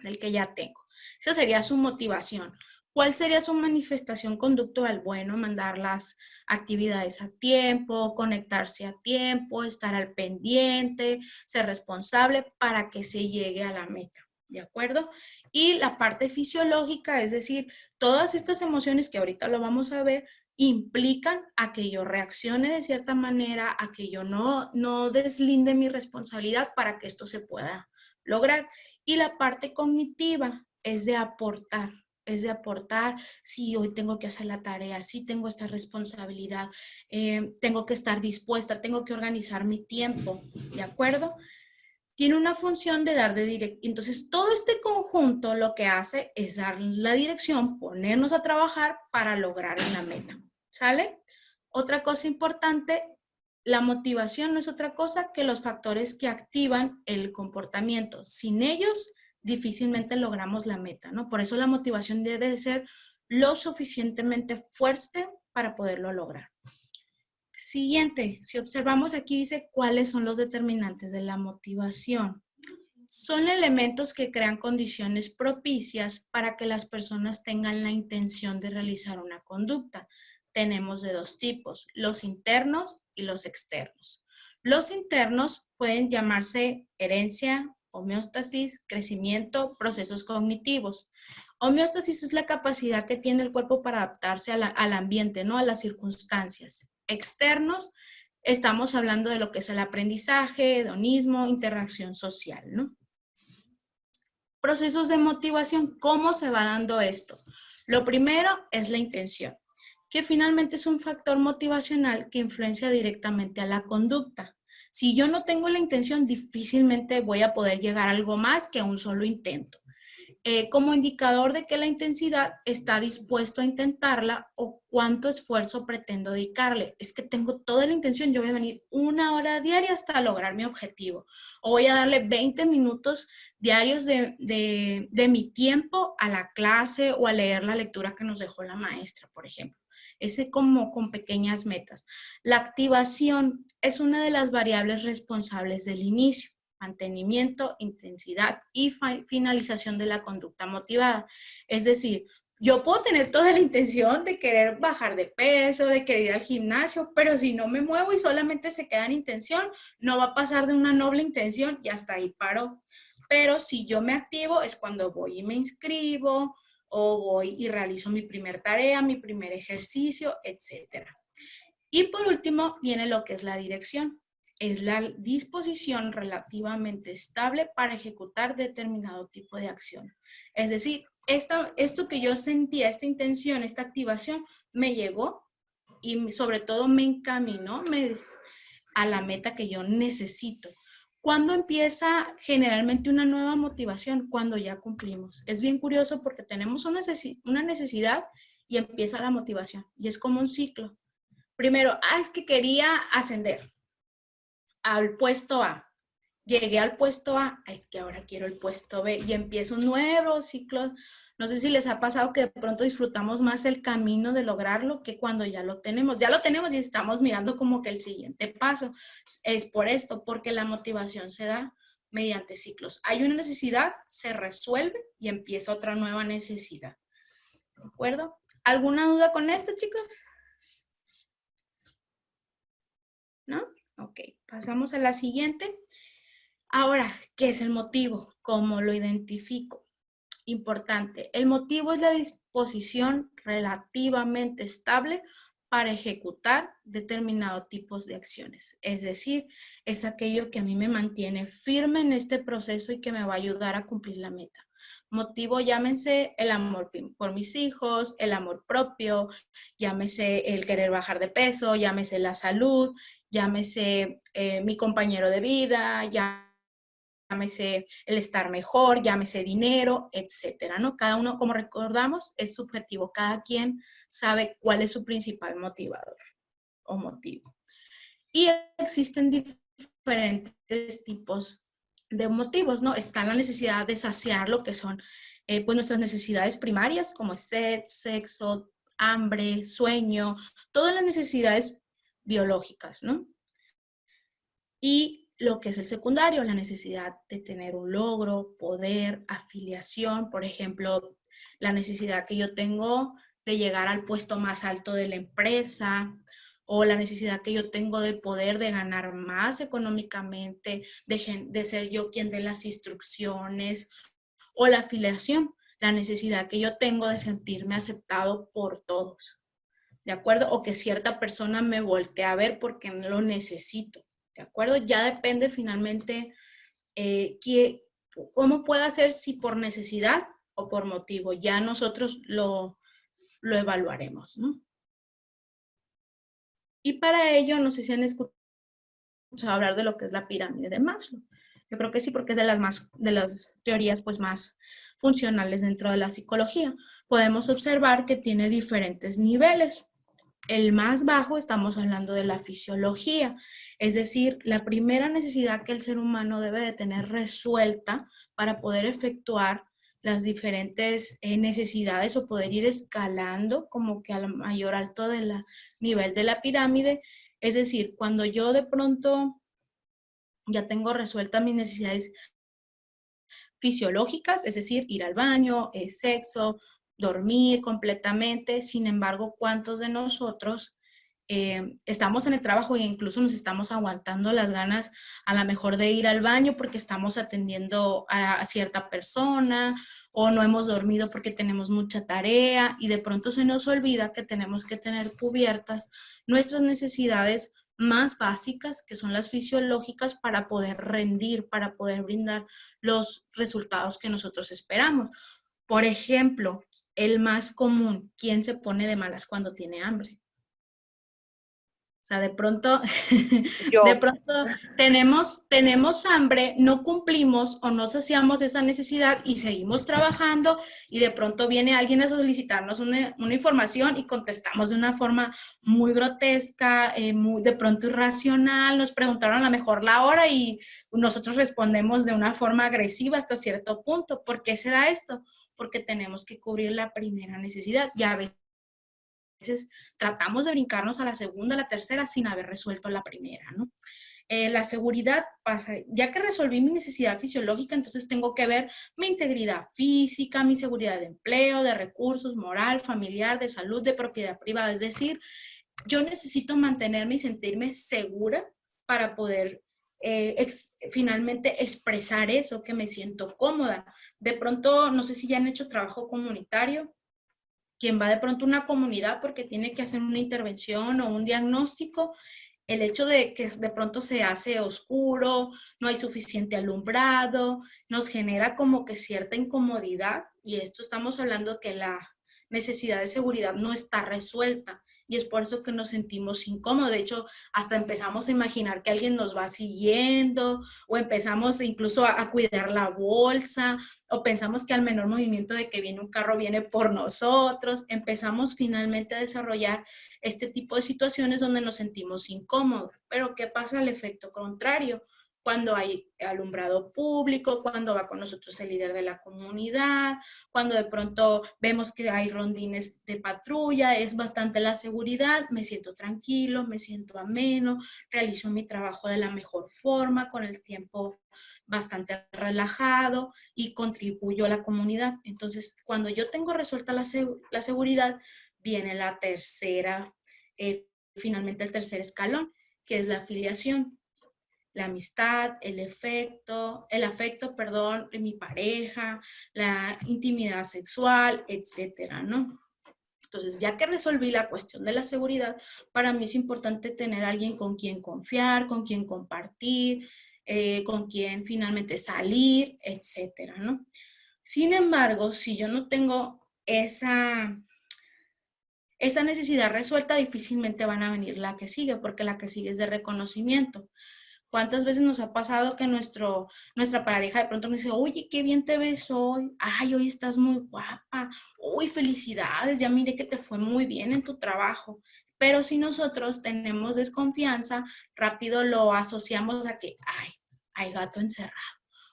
[SPEAKER 1] del que ya tengo. Esa sería su motivación. ¿Cuál sería su manifestación conductual? Bueno, mandar las actividades a tiempo, conectarse a tiempo, estar al pendiente, ser responsable para que se llegue a la meta, ¿de acuerdo? Y la parte fisiológica, es decir, todas estas emociones que ahorita lo vamos a ver, implican a que yo reaccione de cierta manera, a que yo no deslinde mi responsabilidad para que esto se pueda lograr. Y la parte cognitiva es de aportar. es de aportar, sí, hoy tengo que hacer la tarea, sí tengo esta responsabilidad, tengo que estar dispuesta, tengo que organizar mi tiempo, ¿de acuerdo? Tiene una función de dar de dirección. Entonces, todo este conjunto lo que hace es dar la dirección, ponernos a trabajar para lograr una meta, ¿sale? Otra cosa importante, la motivación no es otra cosa que los factores que activan el comportamiento. Sin ellos, difícilmente logramos la meta, ¿no? Por eso la motivación debe de ser lo suficientemente fuerte para poderlo lograr. Siguiente, si observamos aquí dice cuáles son los determinantes de la motivación. Son elementos que crean condiciones propicias para que las personas tengan la intención de realizar una conducta. Tenemos de dos tipos, los internos y los externos. Los internos pueden llamarse herencia, homeostasis, crecimiento, procesos cognitivos. Homeostasis es la capacidad que tiene el cuerpo para adaptarse al ambiente, ¿no? A las circunstancias. Externos, estamos hablando de lo que es el aprendizaje, hedonismo, interacción social, ¿no? Procesos de motivación, ¿cómo se va dando esto? Lo primero es la intención, que finalmente es un factor motivacional que influencia directamente a la conducta. Si yo no tengo la intención, difícilmente voy a poder llegar a algo más que un solo intento. Como indicador de que la intensidad está dispuesto a intentarla o cuánto esfuerzo pretendo dedicarle. Es que tengo toda la intención, yo voy a venir 1 hora diaria hasta lograr mi objetivo. O voy a darle 20 minutos diarios de mi tiempo a la clase o a leer la lectura que nos dejó la maestra, por ejemplo. Ese como con pequeñas metas. La activación es una de las variables responsables del inicio. Mantenimiento, intensidad y finalización de la conducta motivada. Es decir, yo puedo tener toda la intención de querer bajar de peso, de querer ir al gimnasio, pero si no me muevo y solamente se queda en intención, no va a pasar de una noble intención y hasta ahí paro. Pero si yo me activo es cuando voy y me inscribo o voy y realizo mi primer tarea, mi primer ejercicio, etc. Y por último viene lo que es la dirección. Es la disposición relativamente estable para ejecutar determinado tipo de acción. Es decir, esto que yo sentía, esta intención, esta activación, me llegó y sobre todo me encaminó a la meta que yo necesito. ¿Cuándo empieza generalmente una nueva motivación? Cuando ya cumplimos. Es bien curioso porque tenemos una necesidad y empieza la motivación. Y es como un ciclo. Primero, es que quería ascender al puesto A. Llegué al puesto A, es que ahora quiero el puesto B y empiezo un nuevo ciclo. No sé si les ha pasado que de pronto disfrutamos más el camino de lograrlo que cuando ya lo tenemos. Ya lo tenemos y estamos mirando como que el siguiente paso. Es por esto, porque la motivación se da mediante ciclos. Hay una necesidad, se resuelve y empieza otra nueva necesidad. ¿De acuerdo? ¿Alguna duda con esto, chicos? ¿No? Ok, pasamos a la siguiente. Ahora, ¿qué es el motivo? ¿Cómo lo identifico? Importante, el motivo es la disposición relativamente estable para ejecutar determinados tipos de acciones. Es decir, es aquello que a mí me mantiene firme en este proceso y que me va a ayudar a cumplir la meta. Motivo, llámense el amor por mis hijos, el amor propio, llámese el querer bajar de peso, llámese la salud, llámese mi compañero de vida, llámese el estar mejor, llámese dinero, etcétera, ¿no? Cada uno, como recordamos, es subjetivo. Cada quien sabe cuál es su principal motivador o motivo. Y existen diferentes tipos de motivos, ¿no? Está la necesidad de saciar lo que son pues nuestras necesidades primarias, como sexo, hambre, sueño, todas las necesidades biológicas, ¿no? Y lo que es el secundario, la necesidad de tener un logro, poder, afiliación, por ejemplo, la necesidad que yo tengo de llegar al puesto más alto de la empresa, o la necesidad que yo tengo de poder, de ganar más económicamente, de ser yo quien dé las instrucciones, o la afiliación, la necesidad que yo tengo de sentirme aceptado por todos, ¿de acuerdo? O que cierta persona me voltee a ver porque no lo necesito, ¿de acuerdo? Ya depende finalmente cómo pueda ser, si por necesidad o por motivo. Ya nosotros lo evaluaremos, ¿no? Y para ello, no sé si han escuchado hablar de lo que es la pirámide de Maslow. Yo creo que sí, porque es de las teorías pues más funcionales dentro de la psicología. Podemos observar que tiene diferentes niveles. El más bajo, estamos hablando de la fisiología, es decir, la primera necesidad que el ser humano debe de tener resuelta para poder efectuar las diferentes necesidades o poder ir escalando como que al mayor alto del nivel de la pirámide. Es decir, cuando yo de pronto ya tengo resueltas mis necesidades fisiológicas, es decir, ir al baño, sexo, dormir completamente. Sin embargo, ¿cuántos de nosotros estamos en el trabajo e incluso nos estamos aguantando las ganas a lo mejor de ir al baño porque estamos atendiendo a cierta persona o no hemos dormido porque tenemos mucha tarea y de pronto se nos olvida que tenemos que tener cubiertas nuestras necesidades más básicas, que son las fisiológicas, para poder rendir, para poder brindar los resultados que nosotros esperamos? Por ejemplo, el más común, ¿quién se pone de malas cuando tiene hambre? O sea, de pronto tenemos hambre, no cumplimos o no saciamos esa necesidad y seguimos trabajando y de pronto viene alguien a solicitarnos una información y contestamos de una forma muy grotesca, muy de pronto irracional, nos preguntaron a lo mejor la hora y nosotros respondemos de una forma agresiva hasta cierto punto. ¿Por qué se da esto? Porque tenemos que cubrir la primera necesidad. Ya a veces tratamos de brincarnos a la segunda, a la tercera, sin haber resuelto la primera, ¿no? La seguridad pasa, ya que resolví mi necesidad fisiológica, entonces tengo que ver mi integridad física, mi seguridad de empleo, de recursos, moral, familiar, de salud, de propiedad privada. Es decir, yo necesito mantenerme y sentirme segura para poder finalmente expresar eso, que me siento cómoda. De pronto, no sé si ya han hecho trabajo comunitario, quien va de pronto a una comunidad porque tiene que hacer una intervención o un diagnóstico, el hecho de que de pronto se hace oscuro, no hay suficiente alumbrado, nos genera como que cierta incomodidad, y esto estamos hablando de que la necesidad de seguridad no está resuelta y es por eso que nos sentimos incómodos. De hecho, hasta empezamos a imaginar que alguien nos va siguiendo o empezamos incluso a cuidar la bolsa o pensamos que al menor movimiento de que viene un carro viene por nosotros. Empezamos finalmente a desarrollar este tipo de situaciones donde nos sentimos incómodos. Pero ¿qué pasa al efecto contrario? Cuando hay alumbrado público, cuando va con nosotros el líder de la comunidad, cuando de pronto vemos que hay rondines de patrulla, es bastante la seguridad, me siento tranquilo, me siento ameno, realizo mi trabajo de la mejor forma, con el tiempo bastante relajado y contribuyo a la comunidad. Entonces, cuando yo tengo resuelta la seguridad, viene la tercera, finalmente el tercer escalón, que es la afiliación. La amistad, el afecto, de mi pareja, la intimidad sexual, etcétera, ¿no? Entonces, ya que resolví la cuestión de la seguridad, para mí es importante tener a alguien con quien confiar, con quien compartir, con quien finalmente salir, etcétera, ¿no? Sin embargo, si yo no tengo esa necesidad resuelta, difícilmente van a venir la que sigue, porque la que sigue es de reconocimiento. ¿Cuántas veces nos ha pasado que nuestra pareja de pronto nos dice, oye, qué bien te ves hoy, ay, hoy estás muy guapa, uy, felicidades, ya miré que te fue muy bien en tu trabajo? Pero si nosotros tenemos desconfianza, rápido lo asociamos a que, ay, hay gato encerrado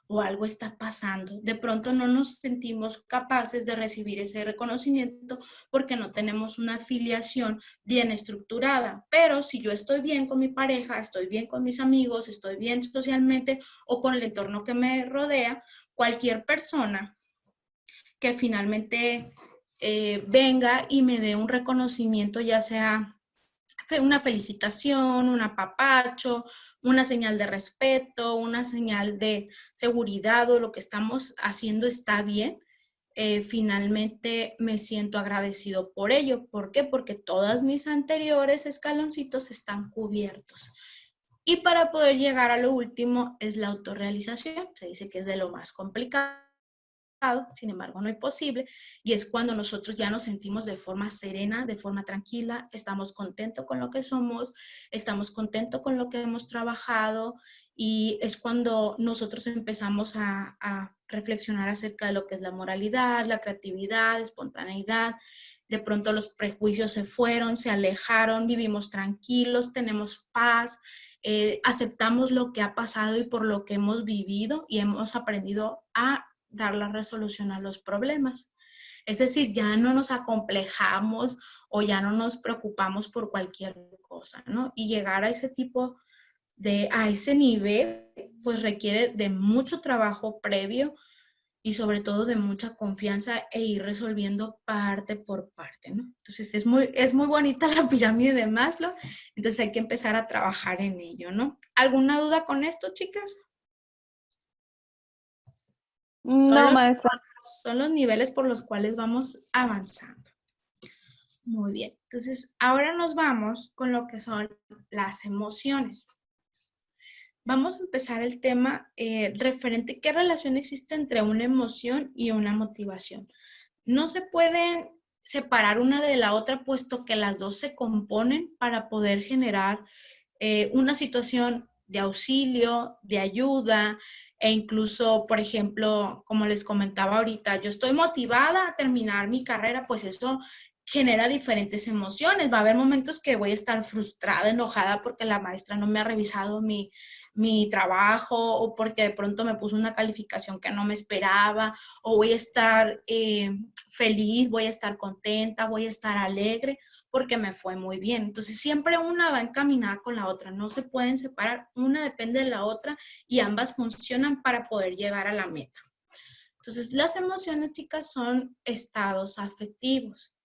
[SPEAKER 1] o algo está pasando. De pronto no nos sentimos capaces de recibir ese reconocimiento porque no tenemos una afiliación bien estructurada. Pero si yo estoy bien con mi pareja, estoy bien con mis amigos, estoy bien socialmente o con el entorno que me rodea, cualquier persona que finalmente venga y me dé un reconocimiento, ya sea una felicitación, un apapacho, una señal de respeto, una señal de seguridad o lo que estamos haciendo está bien, finalmente me siento agradecido por ello. ¿Por qué? Porque todos mis anteriores escaloncitos están cubiertos. Y para poder llegar a lo último es la autorrealización. Se dice que es de lo más complicado, sin embargo no es posible, y es cuando nosotros ya nos sentimos de forma serena, de forma tranquila, estamos contentos con lo que somos, estamos contentos con lo que hemos trabajado, y es cuando nosotros empezamos a reflexionar acerca de lo que es la moralidad, la creatividad, espontaneidad. De pronto los prejuicios se fueron, se alejaron, vivimos tranquilos, tenemos paz, aceptamos lo que ha pasado y por lo que hemos vivido, y hemos aprendido a dar la resolución a los problemas. Es decir, ya no nos acomplejamos o ya no nos preocupamos por cualquier cosa, ¿no? Y llegar a ese tipo a ese nivel, pues requiere de mucho trabajo previo y sobre todo de mucha confianza e ir resolviendo parte por parte, ¿no? Entonces es muy bonita la pirámide de Maslow, entonces hay que empezar a trabajar en ello, ¿no? ¿Alguna duda con esto, chicas?
[SPEAKER 2] No, maestra.
[SPEAKER 1] Son los niveles por los cuales vamos avanzando. Muy bien, entonces ahora nos vamos con lo que son las emociones. Vamos a empezar el tema referente a qué relación existe entre una emoción y una motivación. No se pueden separar una de la otra, puesto que las dos se componen para poder generar una situación de auxilio, de ayuda, e incluso, por ejemplo, como les comentaba ahorita, yo estoy motivada a terminar mi carrera, pues eso genera diferentes emociones. Va a haber momentos que voy a estar frustrada, enojada porque la maestra no me ha revisado mi trabajo, o porque de pronto me puso una calificación que no me esperaba, o voy a estar feliz, voy a estar contenta, voy a estar alegre porque me fue muy bien. Entonces siempre una va encaminada con la otra, no se pueden separar, una depende de la otra y ambas funcionan para poder llegar a la meta. Entonces las emociones, chicas, son estados afectivos.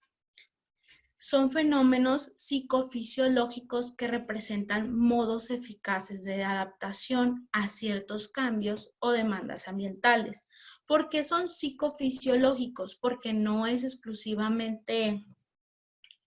[SPEAKER 1] Son fenómenos psicofisiológicos que representan modos eficaces de adaptación a ciertos cambios o demandas ambientales. ¿Por qué son psicofisiológicos? Porque no es exclusivamente,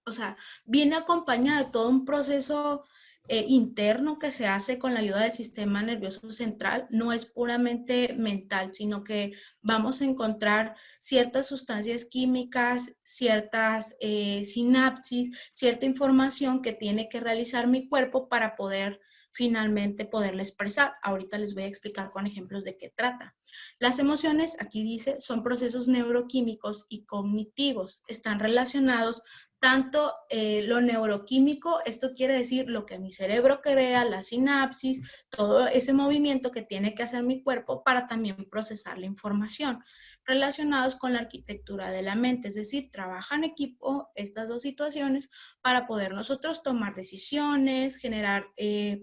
[SPEAKER 1] o sea, viene acompañada de todo un proceso interno que se hace con la ayuda del sistema nervioso central. No es puramente mental, sino que vamos a encontrar ciertas sustancias químicas, ciertas sinapsis, cierta información que tiene que realizar mi cuerpo para poder finalmente poderla expresar. Ahorita les voy a explicar con ejemplos de qué trata. Las emociones, aquí dice, son procesos neuroquímicos y cognitivos. Están relacionados tanto lo neuroquímico, esto quiere decir lo que mi cerebro crea, la sinapsis, todo ese movimiento que tiene que hacer mi cuerpo para también procesar la información, relacionados con la arquitectura de la mente, es decir, trabajan en equipo estas dos situaciones para poder nosotros tomar decisiones, generar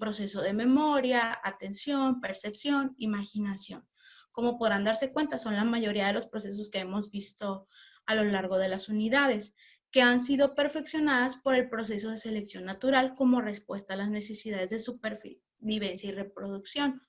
[SPEAKER 1] proceso de memoria, atención, percepción, imaginación. Como podrán darse cuenta, son la mayoría de los procesos que hemos visto a lo largo de las unidades, que han sido perfeccionadas por el proceso de selección natural como respuesta a las necesidades de supervivencia y reproducción.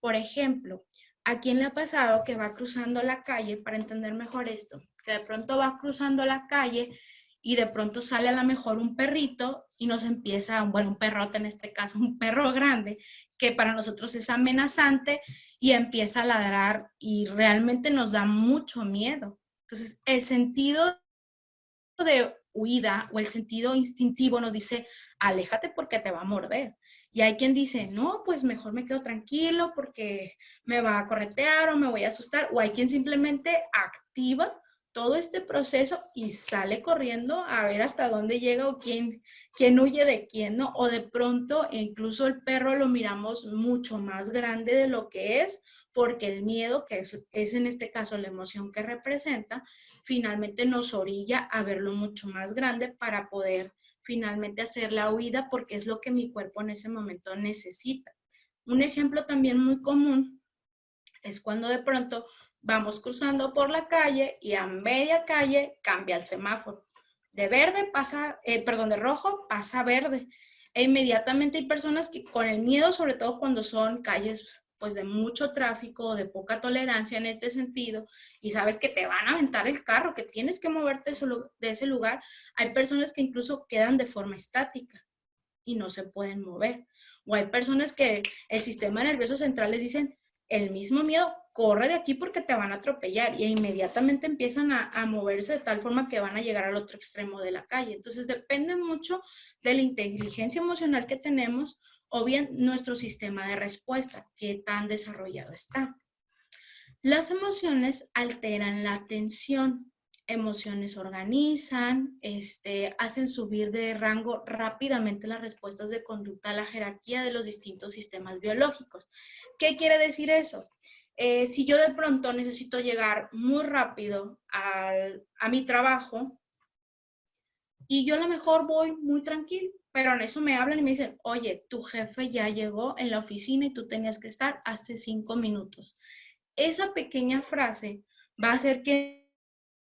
[SPEAKER 1] Por ejemplo, ¿a quién le ha pasado que va cruzando la calle, para entender mejor esto, que de pronto va cruzando la calle y de pronto sale a lo mejor un perrito y nos empieza, bueno, un perrote en este caso, un perro grande, que para nosotros es amenazante y empieza a ladrar y realmente nos da mucho miedo? Entonces, el sentido de huida o el sentido instintivo nos dice, aléjate porque te va a morder. Y hay quien dice, no, pues mejor me quedo tranquilo porque me va a corretear o me voy a asustar. O hay quien simplemente activa todo este proceso y sale corriendo a ver hasta dónde llega o quién huye de quién, ¿no? O de pronto incluso el perro lo miramos mucho más grande de lo que es, porque el miedo, que es en este caso la emoción que representa, finalmente nos orilla a verlo mucho más grande para poder finalmente hacer la huida, porque es lo que mi cuerpo en ese momento necesita. Un ejemplo también muy común es cuando de pronto vamos cruzando por la calle y a media calle cambia el semáforo. De verde pasa, de rojo pasa a verde. E inmediatamente hay personas que con el miedo, sobre todo cuando son calles pues de mucho tráfico, de poca tolerancia en este sentido, y sabes que te van a aventar el carro, que tienes que moverte de ese lugar, hay personas que incluso quedan de forma estática y no se pueden mover. O hay personas que el sistema nervioso central les dicen, el mismo miedo corre de aquí porque te van a atropellar, y inmediatamente empiezan a moverse de tal forma que van a llegar al otro extremo de la calle. Entonces depende mucho de la inteligencia emocional que tenemos o bien nuestro sistema de respuesta, qué tan desarrollado está. Las emociones alteran la atención. Emociones organizan, hacen subir de rango rápidamente las respuestas de conducta a la jerarquía de los distintos sistemas biológicos. ¿Qué quiere decir eso? Si yo de pronto necesito llegar muy rápido a mi trabajo y yo a lo mejor voy muy tranquilo, pero en eso me hablan y me dicen, oye, tu jefe ya llegó en la oficina y tú tenías que estar hace 5 minutos. Esa pequeña frase va a hacer que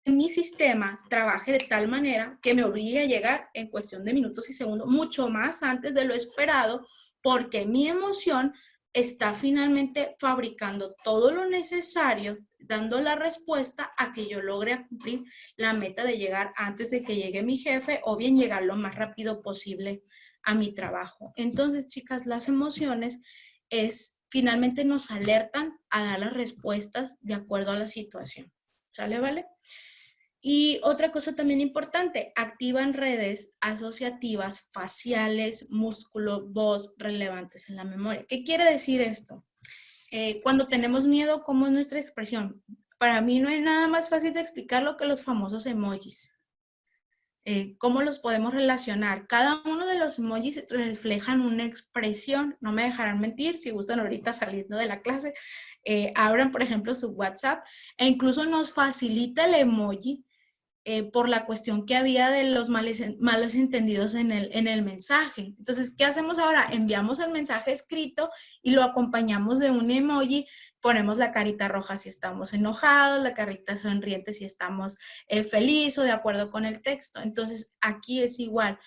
[SPEAKER 1] mi sistema trabaje de tal manera que me obligue a llegar en cuestión de minutos y segundos, mucho más antes de lo esperado, porque mi emoción está finalmente fabricando todo lo necesario, dando la respuesta a que yo logre cumplir la meta de llegar antes de que llegue mi jefe o bien llegar lo más rápido posible a mi trabajo. Entonces, chicas, las emociones finalmente nos alertan a dar las respuestas de acuerdo a la situación. ¿Sale, vale? Y otra cosa también importante, activan redes asociativas faciales, músculo, voz relevantes en la memoria. ¿Qué quiere decir esto? Cuando tenemos miedo, ¿cómo es nuestra expresión? Para mí no hay nada más fácil de explicarlo que los famosos emojis. ¿Cómo los podemos relacionar? Cada uno de los emojis reflejan una expresión, no me dejarán mentir, si gustan ahorita saliendo de la clase, abran por ejemplo su WhatsApp e incluso nos facilita el emoji por la cuestión que había de los malos entendidos en el mensaje. Entonces, ¿qué hacemos ahora? Enviamos el mensaje escrito y lo acompañamos de un emoji, ponemos la carita roja si estamos enojados, la carita sonriente si estamos feliz o de acuerdo con el texto. Entonces, aquí es igual.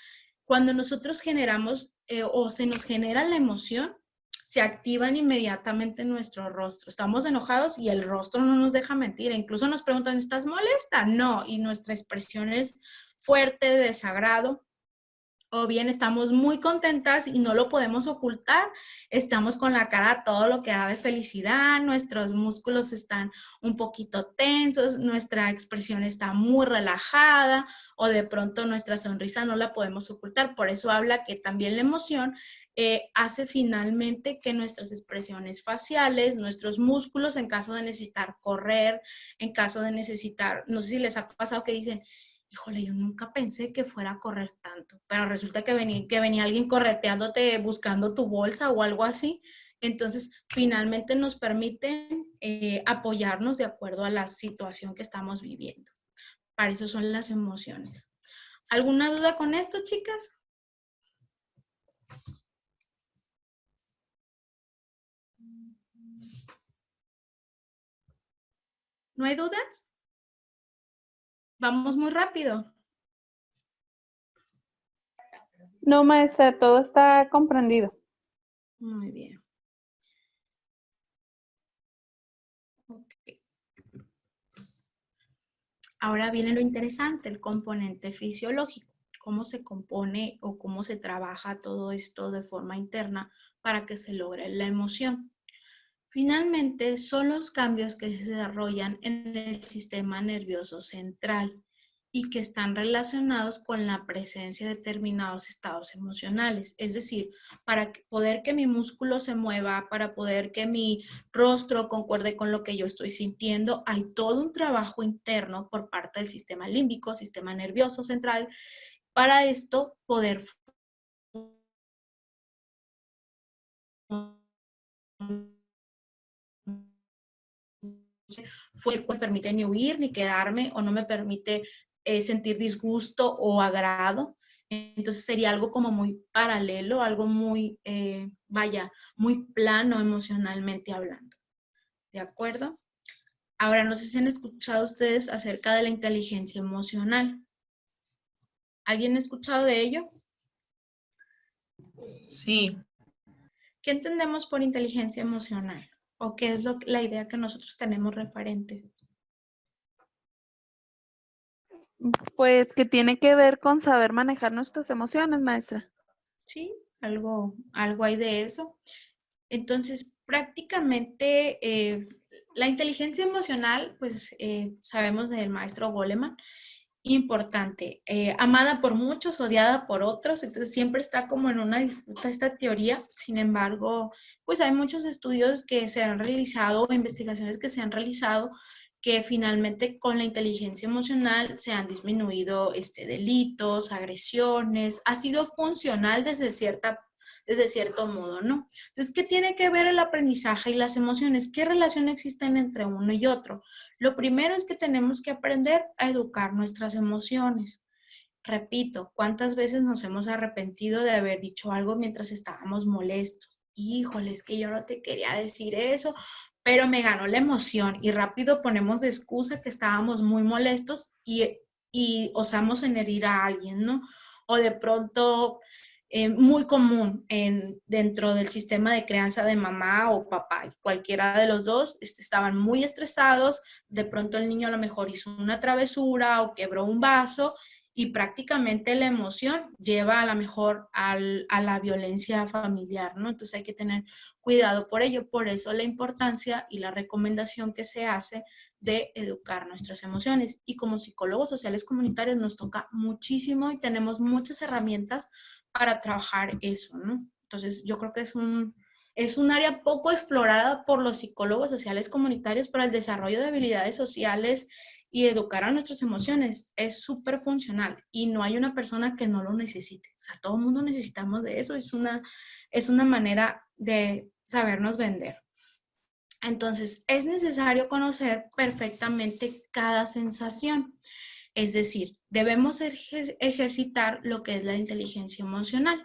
[SPEAKER 1] Cuando nosotros generamos o se nos genera la emoción, se activan inmediatamente en nuestro rostro. Estamos enojados y el rostro no nos deja mentir. Incluso nos preguntan, ¿estás molesta? No, y nuestra expresión es fuerte, de desagrado. O bien estamos muy contentas y no lo podemos ocultar. Estamos con la cara todo lo que da de felicidad, nuestros músculos están un poquito tensos, nuestra expresión está muy relajada o de pronto nuestra sonrisa no la podemos ocultar. Por eso habla que también la emoción hace finalmente que nuestras expresiones faciales, nuestros músculos, en caso de necesitar correr, en caso de necesitar, no sé si les ha pasado que dicen, híjole, yo nunca pensé que fuera a correr tanto, pero resulta que venía alguien correteándote buscando tu bolsa o algo así. Entonces, finalmente nos permiten apoyarnos de acuerdo a la situación que estamos viviendo. Para eso son las emociones. ¿Alguna duda con esto, chicas? ¿No hay dudas? Vamos muy rápido.
[SPEAKER 2] No, maestra, todo está comprendido.
[SPEAKER 1] Muy bien. Okay. Ahora viene lo interesante, el componente fisiológico. Cómo se compone o cómo se trabaja todo esto de forma interna para que se logre la emoción. Finalmente, son los cambios que se desarrollan en el sistema nervioso central y que están relacionados con la presencia de determinados estados emocionales. Es decir, para poder que mi músculo se mueva, para poder que mi rostro concuerde con lo que yo estoy sintiendo, hay todo un trabajo interno por parte del sistema límbico, sistema nervioso central, para esto poder no me permite ni huir, ni quedarme, o no me permite sentir disgusto o agrado. Entonces sería algo como muy paralelo, algo muy, muy plano emocionalmente hablando. ¿De acuerdo? Ahora, no sé si han escuchado ustedes acerca de la inteligencia emocional. ¿Alguien ha escuchado de ello?
[SPEAKER 3] Sí.
[SPEAKER 1] ¿Qué entendemos por inteligencia emocional? ¿O qué es la idea que nosotros tenemos referente?
[SPEAKER 2] Pues que tiene que ver con saber manejar nuestras emociones, maestra.
[SPEAKER 1] Sí, algo hay de eso. Entonces, prácticamente La inteligencia emocional, pues sabemos del maestro Goleman, importante, amada por muchos, odiada por otros, entonces siempre está como en una disputa esta teoría. Sin embargo, pues hay muchos estudios que se han realizado, investigaciones que se han realizado, que finalmente con la inteligencia emocional se han disminuido delitos, agresiones, ha sido funcional desde cierto modo, ¿no? Entonces, ¿qué tiene que ver el aprendizaje y las emociones? ¿Qué relación existen entre uno y otro? Lo primero es que tenemos que aprender a educar nuestras emociones. Repito, ¿cuántas veces nos hemos arrepentido de haber dicho algo mientras estábamos molestos? Híjole, es que yo no te quería decir eso, pero me ganó la emoción y rápido ponemos de excusa que estábamos muy molestos y osamos en herir a alguien, ¿no? O de pronto, muy común dentro del sistema de crianza de mamá o papá, cualquiera de los dos, estaban muy estresados, de pronto el niño a lo mejor hizo una travesura o quebró un vaso y prácticamente la emoción lleva a lo mejor a la violencia familiar, ¿no? Entonces hay que tener cuidado por ello, por eso la importancia y la recomendación que se hace de educar nuestras emociones. Y como psicólogos sociales comunitarios nos toca muchísimo y tenemos muchas herramientas para trabajar eso, ¿no? Entonces yo creo que es un área poco explorada por los psicólogos sociales comunitarios para el desarrollo de habilidades sociales y educar a nuestras emociones. Es súper funcional y no hay una persona que no lo necesite. O sea, todo el mundo necesitamos de eso. Es una manera de sabernos vender. Entonces, es necesario conocer perfectamente cada sensación. Es decir, debemos ejercitar lo que es la inteligencia emocional,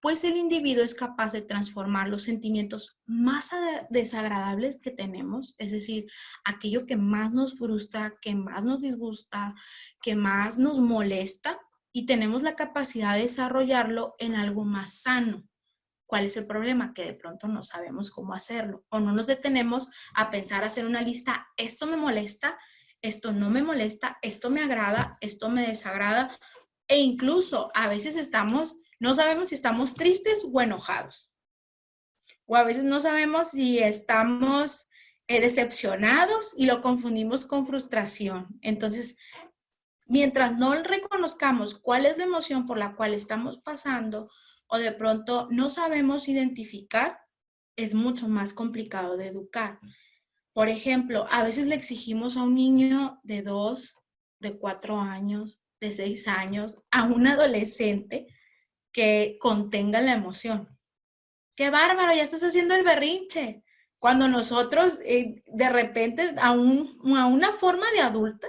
[SPEAKER 1] pues el individuo es capaz de transformar los sentimientos más desagradables que tenemos, es decir, aquello que más nos frustra, que más nos disgusta, que más nos molesta, y tenemos la capacidad de desarrollarlo en algo más sano. ¿Cuál es el problema? Que de pronto no sabemos cómo hacerlo o no nos detenemos a pensar, hacer una lista, esto me molesta, esto no me molesta, esto me agrada, esto me desagrada, e incluso a veces no sabemos si estamos tristes o enojados, o a veces no sabemos si estamos decepcionados y lo confundimos con frustración. Entonces, mientras no reconozcamos cuál es la emoción por la cual estamos pasando o de pronto no sabemos identificar, es mucho más complicado de educar. Por ejemplo, a veces le exigimos a un niño de 2, de 4 años, de 6 años, a un adolescente que contenga la emoción. ¡Qué bárbaro! Ya estás haciendo el berrinche. Cuando nosotros de repente a una forma de adulta,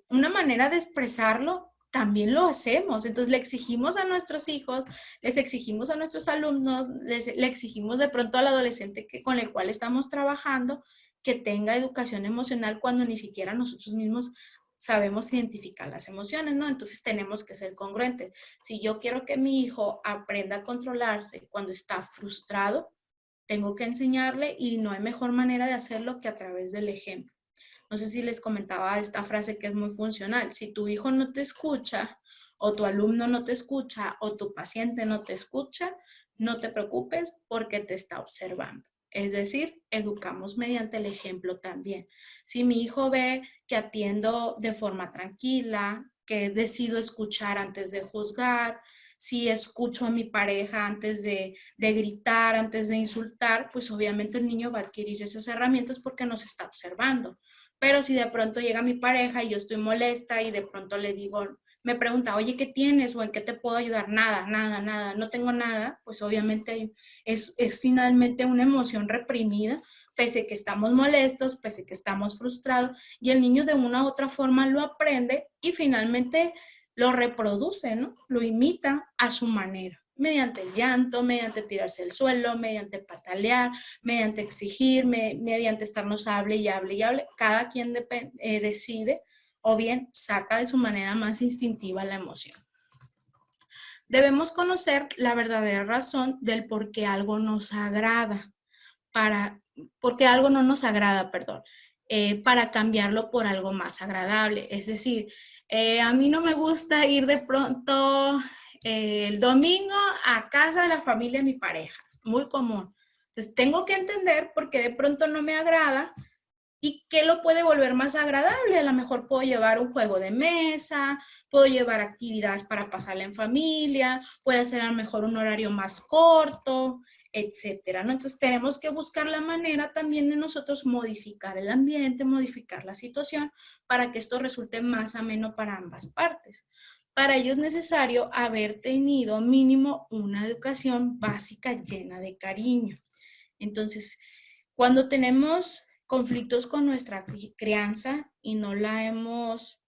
[SPEAKER 1] una manera de expresarlo, también lo hacemos. Entonces le exigimos a nuestros hijos, les exigimos a nuestros alumnos, le exigimos de pronto al adolescente con el cual estamos trabajando que tenga educación emocional cuando ni siquiera nosotros mismos sabemos identificar las emociones, ¿no? Entonces tenemos que ser congruentes. Si yo quiero que mi hijo aprenda a controlarse cuando está frustrado, tengo que enseñarle y no hay mejor manera de hacerlo que a través del ejemplo. No sé si les comentaba esta frase que es muy funcional. Si tu hijo no te escucha, o tu alumno no te escucha, o tu paciente no te escucha, no te preocupes porque te está observando. Es decir, educamos mediante el ejemplo también. Si mi hijo ve que atiendo de forma tranquila, que decido escuchar antes de juzgar, si escucho a mi pareja antes de gritar, antes de insultar, pues obviamente el niño va a adquirir esas herramientas porque nos está observando. Pero si de pronto llega mi pareja y yo estoy molesta y de pronto le digo, me pregunta, oye, ¿qué tienes? ¿O en qué te puedo ayudar? Nada, no tengo nada. Pues obviamente es finalmente una emoción reprimida, pese que estamos molestos, pese que estamos frustrados, y el niño de una u otra forma lo aprende y finalmente lo reproduce, ¿no? Lo imita a su manera, mediante el llanto, mediante tirarse al suelo, mediante patalear, mediante exigir, mediante estarnos hable y hable y hable. Cada quien decide o bien saca de su manera más instintiva la emoción. Debemos conocer la verdadera razón del por qué algo nos agrada, porque algo no nos agrada, perdón, para cambiarlo por algo más agradable. Es decir, a mí no me gusta ir de pronto el domingo a casa de la familia de mi pareja, muy común. Entonces, tengo que entender por qué de pronto no me agrada y qué lo puede volver más agradable. A lo mejor puedo llevar un juego de mesa, puedo llevar actividades para pasarla en familia, puede ser a lo mejor un horario más corto, etcétera, ¿no? Entonces, tenemos que buscar la manera también de nosotros modificar el ambiente, modificar la situación para que esto resulte más ameno para ambas partes. Para ello es necesario haber tenido mínimo una educación básica llena de cariño. Entonces, cuando tenemos conflictos con nuestra crianza y no hemos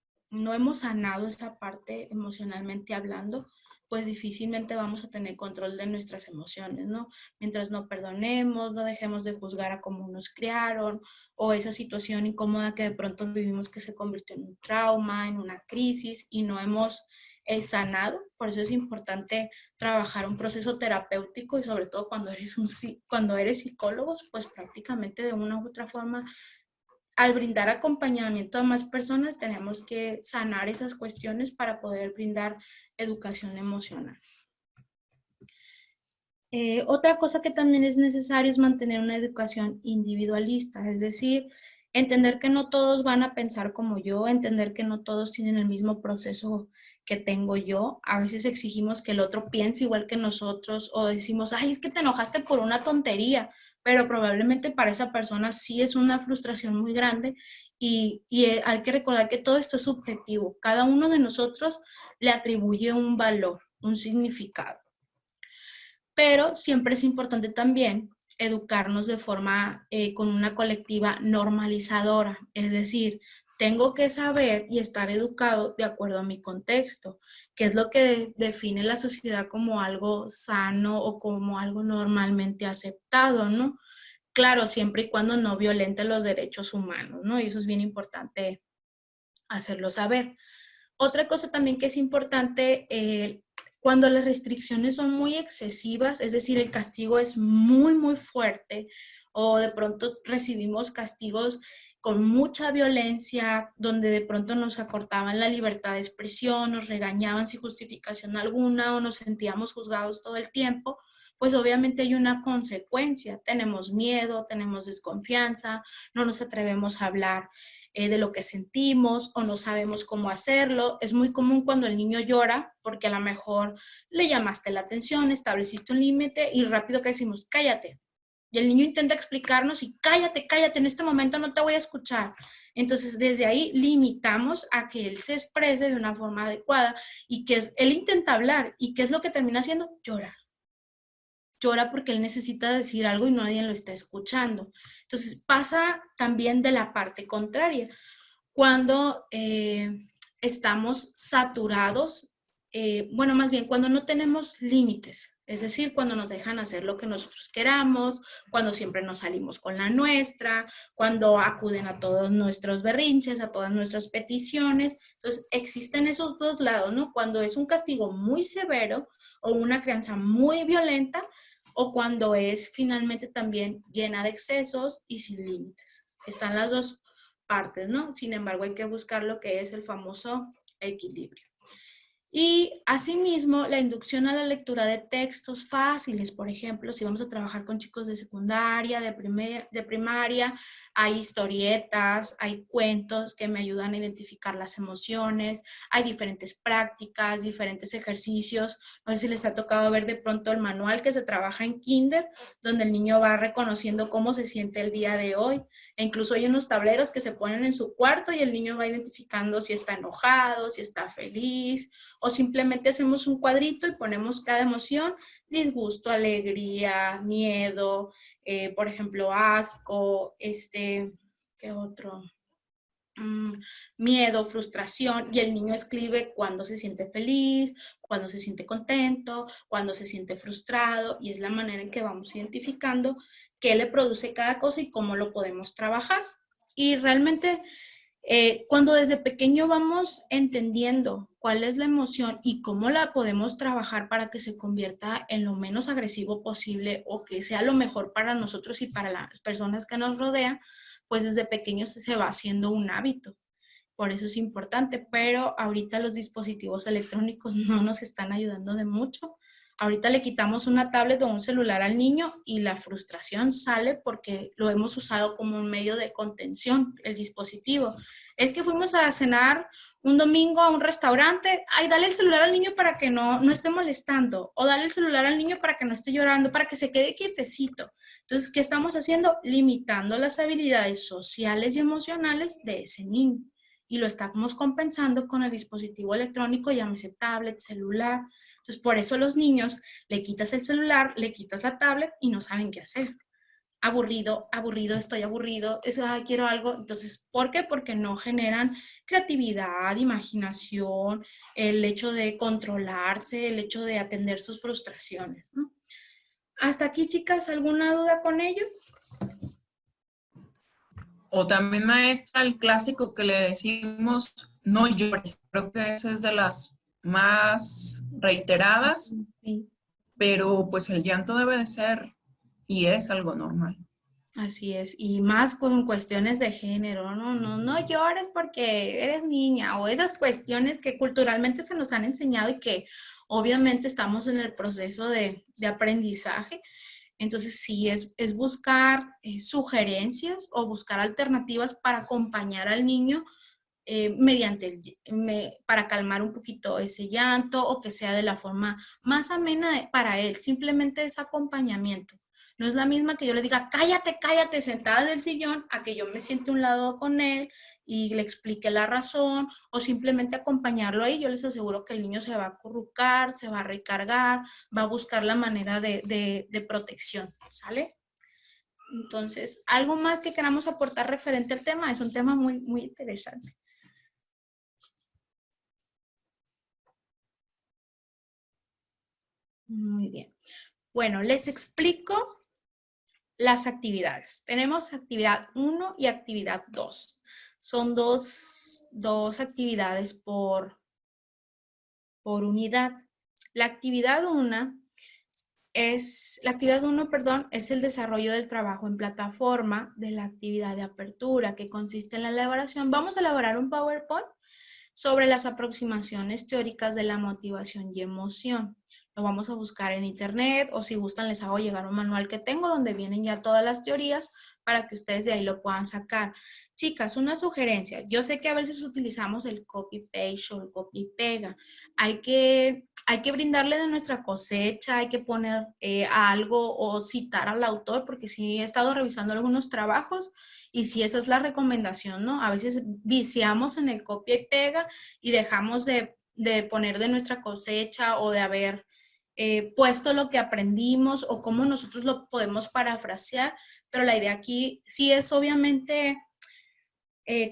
[SPEAKER 1] sanado esa parte emocionalmente hablando, pues difícilmente vamos a tener control de nuestras emociones, ¿no? Mientras no perdonemos, no dejemos de juzgar a cómo nos criaron, o esa situación incómoda que de pronto vivimos que se convirtió en un trauma, en una crisis y no hemos sanado. Por eso es importante trabajar un proceso terapéutico y sobre todo cuando eres psicólogo, pues prácticamente de una u otra forma, al brindar acompañamiento a más personas, tenemos que sanar esas cuestiones para poder brindar educación emocional. Otra cosa que también es necesario es mantener una educación individualista, es decir, entender que no todos van a pensar como yo, entender que no todos tienen el mismo proceso que tengo yo. A veces exigimos que el otro piense igual que nosotros o decimos, ay, es que te enojaste por una tontería, pero probablemente para esa persona sí es una frustración muy grande y hay que recordar que todo esto es subjetivo. Cada uno de nosotros le atribuye un valor, un significado. Pero siempre es importante también educarnos de forma con una colectiva normalizadora, es decir, tengo que saber y estar educado de acuerdo a mi contexto, que es lo que define la sociedad como algo sano o como algo normalmente aceptado, ¿no? Claro, siempre y cuando no violente los derechos humanos, ¿no? Y eso es bien importante hacerlo saber. Otra cosa también que es importante, cuando las restricciones son muy excesivas, es decir, el castigo es muy, muy fuerte, o de pronto recibimos castigos con mucha violencia, donde de pronto nos acortaban la libertad de expresión, nos regañaban sin justificación alguna o nos sentíamos juzgados todo el tiempo, pues obviamente hay una consecuencia. Tenemos miedo, tenemos desconfianza, no nos atrevemos a hablar de lo que sentimos o no sabemos cómo hacerlo. Es muy común cuando el niño llora porque a lo mejor le llamaste la atención, estableciste un límite y rápido que decimos, cállate. Y el niño intenta explicarnos y cállate, cállate, en este momento no te voy a escuchar. Entonces, desde ahí limitamos a que él se exprese de una forma adecuada y que él intenta hablar. ¿Y qué es lo que termina haciendo? Llorar. Llora porque él necesita decir algo y nadie lo está escuchando. Entonces, pasa también de la parte contraria. Cuando estamos saturados, bueno, más bien cuando no tenemos límites, es decir, cuando nos dejan hacer lo que nosotros queramos, cuando siempre nos salimos con la nuestra, cuando acuden a todos nuestros berrinches, a todas nuestras peticiones. Entonces, existen esos dos lados, ¿no? Cuando es un castigo muy severo o una crianza muy violenta, o cuando es finalmente también llena de excesos y sin límites. Están las dos partes, ¿no? Sin embargo, hay que buscar lo que es el famoso equilibrio. Y asimismo, la inducción a la lectura de textos fáciles, por ejemplo, si vamos a trabajar con chicos de secundaria, de primaria, hay historietas, hay cuentos que me ayudan a identificar las emociones, hay diferentes prácticas, diferentes ejercicios. No sé si les ha tocado ver de pronto el manual que se trabaja en kinder, donde el niño va reconociendo cómo se siente el día de hoy. E incluso hay unos tableros que se ponen en su cuarto y el niño va identificando si está enojado, si está feliz, o simplemente hacemos un cuadrito y ponemos cada emoción, disgusto, alegría, miedo, por ejemplo, asco, ¿qué otro? Miedo, frustración, y el niño escribe cuando se siente feliz, cuando se siente contento, cuando se siente frustrado, y es la manera en que vamos identificando qué le produce cada cosa y cómo lo podemos trabajar. Y realmente cuando desde pequeño vamos entendiendo cuál es la emoción y cómo la podemos trabajar para que se convierta en lo menos agresivo posible o que sea lo mejor para nosotros y para las personas que nos rodean, pues desde pequeños se va haciendo un hábito. Por eso es importante, pero ahorita los dispositivos electrónicos no nos están ayudando de mucho Ahorita le quitamos una tablet o un celular al niño y la frustración sale porque lo hemos usado como un medio de contención, el dispositivo. Es que fuimos a cenar un domingo a un restaurante, ay, dale el celular al niño para que no esté molestando, o dale el celular al niño para que no esté llorando, para que se quede quietecito. Entonces, ¿qué estamos haciendo? Limitando las habilidades sociales y emocionales de ese niño. Y lo estamos compensando con el dispositivo electrónico, llámese tablet, celular. Entonces, por eso los niños le quitas el celular, le quitas la tablet y no saben qué hacer. Aburrido, estoy aburrido, quiero algo. Entonces, ¿por qué? Porque no generan creatividad, imaginación, el hecho de controlarse, el hecho de atender sus frustraciones, ¿no? Hasta aquí, chicas, ¿alguna duda con ello?
[SPEAKER 3] O también, maestra, el clásico que le decimos, no llores. Creo que esa es de las más reiteradas,
[SPEAKER 1] Sí.
[SPEAKER 3] pero pues el llanto debe de ser y es algo normal.
[SPEAKER 1] Así es, y más con cuestiones de género, no llores porque eres niña, o esas cuestiones que culturalmente se nos han enseñado y que obviamente estamos en el proceso de aprendizaje. Entonces sí, es buscar sugerencias o buscar alternativas para acompañar al niño para calmar un poquito ese llanto o que sea de la forma más amena para él. Simplemente es acompañamiento. No es la misma que yo le diga, cállate, cállate, sentada del sillón, a que yo me siente a un lado con él y le explique la razón o simplemente acompañarlo ahí. Yo les aseguro que el niño se va a acurrucar, se va a recargar, va a buscar la manera de protección, ¿sale? Entonces, algo más que queramos aportar referente al tema, es un tema muy, muy interesante. Muy bien. Bueno, les explico las actividades. Tenemos actividad 1 y actividad 2. Son dos actividades por unidad. La actividad 1 es el desarrollo del trabajo en plataforma de la actividad de apertura, que consiste en la elaboración. Vamos a elaborar un PowerPoint sobre las aproximaciones teóricas de la motivación y emoción. Lo vamos a buscar en internet o si gustan les hago llegar un manual que tengo donde vienen ya todas las teorías para que ustedes de ahí lo puedan sacar. Chicas, una sugerencia. Yo sé que a veces utilizamos el copy-paste o el copy-pega. Hay que brindarle de nuestra cosecha, hay que poner algo o citar al autor, porque sí he estado revisando algunos trabajos y sí esa es la recomendación, ¿no? A veces viciamos en el copia y pega y dejamos de poner de nuestra cosecha o de haber puesto lo que aprendimos o cómo nosotros lo podemos parafrasear, pero la idea aquí sí es obviamente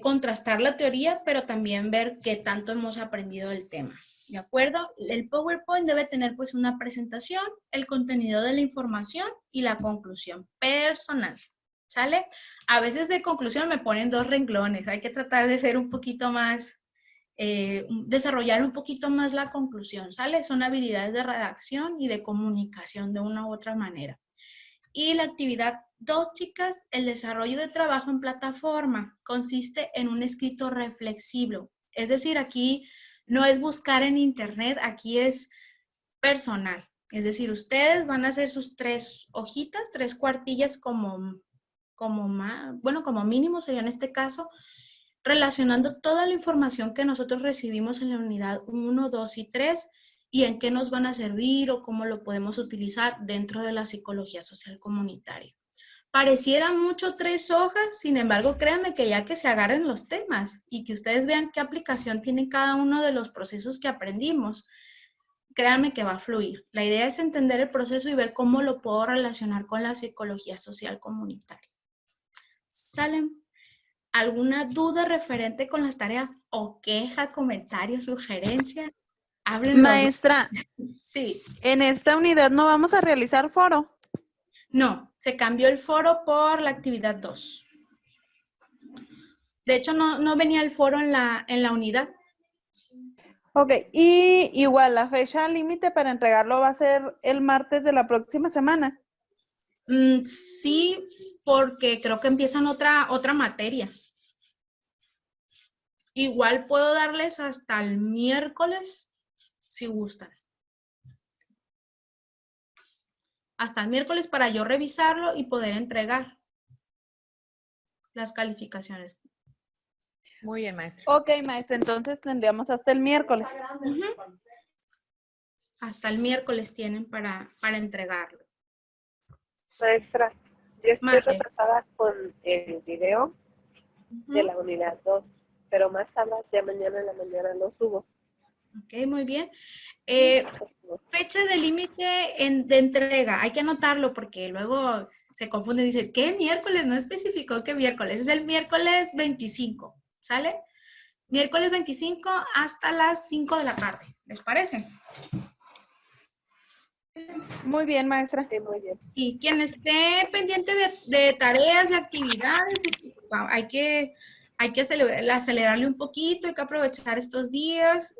[SPEAKER 1] contrastar la teoría, pero también ver qué tanto hemos aprendido del tema. ¿De acuerdo? El PowerPoint debe tener pues una presentación, el contenido de la información y la conclusión personal. ¿Sale? A veces de conclusión me ponen 2 renglones. Hay que tratar de ser un poquito más, desarrollar un poquito más la conclusión. ¿Sale? Son habilidades de redacción y de comunicación de una u otra manera. Y la actividad 2, chicas, el desarrollo de trabajo en plataforma consiste en un escrito reflexivo. Es decir, aquí no es buscar en internet, aquí es personal. Es decir, ustedes van a hacer sus 3 hojitas, 3 cuartillas como mínimo sería en este caso, relacionando toda la información que nosotros recibimos en la unidad 1, 2 y 3 y en qué nos van a servir o cómo lo podemos utilizar dentro de la psicología social comunitaria. Pareciera mucho 3 hojas, sin embargo, créanme que ya que se agarren los temas y que ustedes vean qué aplicación tiene cada uno de los procesos que aprendimos, créanme que va a fluir. La idea es entender el proceso y ver cómo lo puedo relacionar con la psicología social comunitaria. ¿Salen? ¿Alguna duda referente con las tareas o queja, comentario, sugerencia? Háblenlo.
[SPEAKER 2] Maestra,
[SPEAKER 1] Sí.
[SPEAKER 2] en esta unidad no vamos a realizar foro.
[SPEAKER 1] No, se cambió el foro por la actividad 2. De hecho, no venía el foro en la unidad.
[SPEAKER 2] Ok, y igual la fecha límite para entregarlo va a ser el martes de la próxima semana.
[SPEAKER 1] Sí, porque creo que empiezan otra materia. Igual puedo darles hasta el miércoles, si gustan. hasta el miércoles para yo revisarlo y poder entregar las calificaciones.
[SPEAKER 5] Muy bien, maestra.
[SPEAKER 2] Ok, maestra, entonces tendríamos hasta el miércoles.
[SPEAKER 1] Ujú. Hasta el miércoles tienen para entregarlo.
[SPEAKER 8] Maestra, yo estoy
[SPEAKER 1] Mande.
[SPEAKER 8] retrasada con el video de
[SPEAKER 1] Ujú.
[SPEAKER 8] la unidad 2, pero más tarde, ya mañana en la mañana lo subo.
[SPEAKER 1] Ok, muy bien. Fecha de límite de entrega, hay que anotarlo porque luego se confunde, dicen, ¿qué miércoles? No especificó qué miércoles, es el miércoles 25, ¿sale? Miércoles 25 hasta las 5 de la tarde, ¿les parece?
[SPEAKER 2] Muy bien, maestra.
[SPEAKER 8] Sí, muy bien.
[SPEAKER 1] Y quien esté pendiente de tareas, de actividades, hay que acelerarle un poquito, hay que aprovechar estos días,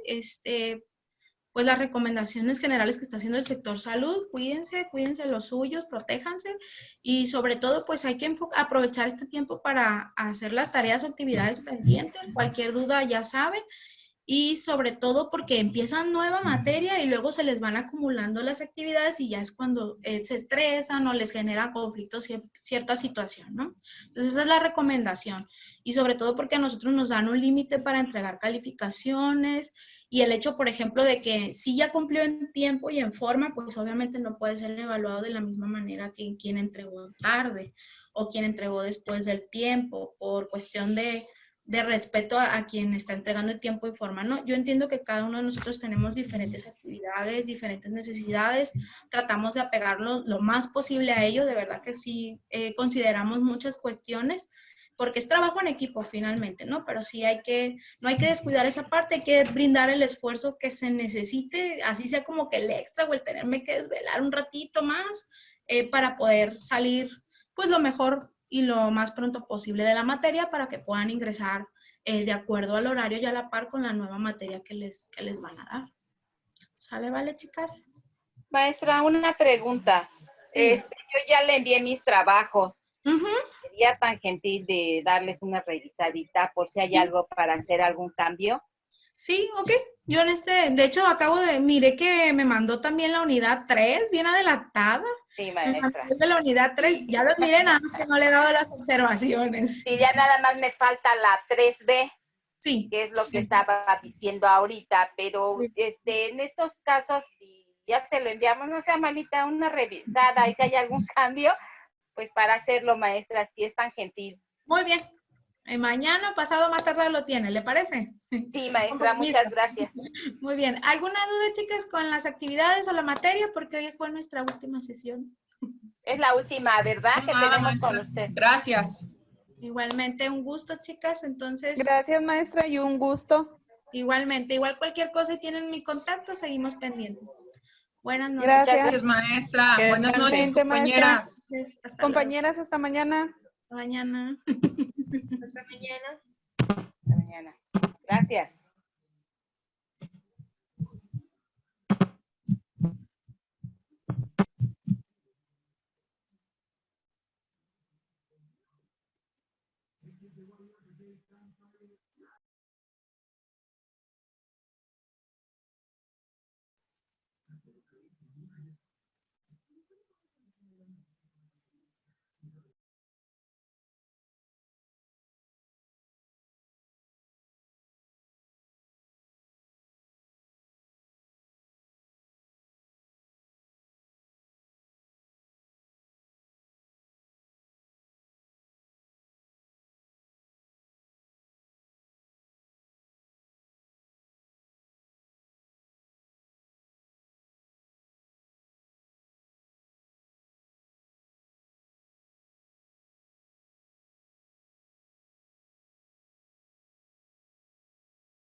[SPEAKER 1] pues las recomendaciones generales que está haciendo el sector salud, cuídense de los suyos, protéjanse y sobre todo pues hay que aprovechar este tiempo para hacer las tareas o actividades pendientes, cualquier duda ya saben y sobre todo porque empiezan nueva materia y luego se les van acumulando las actividades y ya es cuando se estresan o les genera conflicto cierta situación, ¿no? Entonces esa es la recomendación y sobre todo porque a nosotros nos dan un límite para entregar calificaciones y el hecho, por ejemplo, de que si ya cumplió en tiempo y en forma, pues obviamente no puede ser evaluado de la misma manera que quien entregó tarde o quien entregó después del tiempo por cuestión de respeto a quien está entregando el tiempo y forma, ¿no? Yo entiendo que cada uno de nosotros tenemos diferentes actividades, diferentes necesidades, tratamos de apegarnos lo más posible a ello, de verdad que sí consideramos muchas cuestiones, porque es trabajo en equipo finalmente, ¿no? Pero sí no hay que descuidar esa parte, hay que brindar el esfuerzo que se necesite, así sea como que el extra o el tenerme que desvelar un ratito más para poder salir pues lo mejor y lo más pronto posible de la materia para que puedan ingresar de acuerdo al horario y a la par con la nueva materia que les van a dar. ¿Sale, vale, chicas?
[SPEAKER 4] Maestra, una pregunta.
[SPEAKER 1] Sí.
[SPEAKER 4] Yo ya le envié mis trabajos.
[SPEAKER 1] Ujú.
[SPEAKER 4] Sería tan gentil de darles una revisadita por si hay
[SPEAKER 1] Sí.
[SPEAKER 4] algo para hacer algún cambio.
[SPEAKER 1] Sí, ok. Yo de hecho, miré que me mandó también la unidad 3, bien adelantada.
[SPEAKER 4] Sí,
[SPEAKER 1] Me mandó
[SPEAKER 4] maestra.
[SPEAKER 1] de la unidad 3, ya los miré, nada más que no le he dado las observaciones.
[SPEAKER 4] Sí, ya nada más me falta la 3B,
[SPEAKER 1] Sí.
[SPEAKER 4] que es lo que estaba diciendo ahorita, pero
[SPEAKER 1] Sí.
[SPEAKER 4] en estos casos, si ya se lo enviamos, no sea malita, una revisada y si hay algún cambio, pues para hacerlo, maestra, si es tan gentil.
[SPEAKER 1] Muy bien. Mañana, pasado, más tarde lo tiene, ¿le parece?
[SPEAKER 4] Sí, maestra, muchas gracias.
[SPEAKER 1] Muy bien. ¿Alguna duda, chicas, con las actividades o la materia? Porque hoy fue nuestra última sesión.
[SPEAKER 4] Es la última, ¿verdad? Que
[SPEAKER 3] Nada,
[SPEAKER 4] tenemos
[SPEAKER 3] maestra.
[SPEAKER 4] con usted.
[SPEAKER 3] Gracias.
[SPEAKER 1] Igualmente, un gusto, chicas. Entonces,
[SPEAKER 2] Gracias, maestra, y un gusto.
[SPEAKER 1] igualmente, igual cualquier cosa y tienen mi contacto, seguimos pendientes. Buenas noches.
[SPEAKER 2] Gracias.
[SPEAKER 3] Gracias, maestra.
[SPEAKER 5] Que
[SPEAKER 3] Buenas noches,
[SPEAKER 2] Igualmente, maestra.
[SPEAKER 3] compañeras.
[SPEAKER 1] Hasta luego.
[SPEAKER 2] Compañeras, hasta mañana.
[SPEAKER 1] Hasta mañana.
[SPEAKER 4] Hasta mañana. Hasta mañana. Gracias.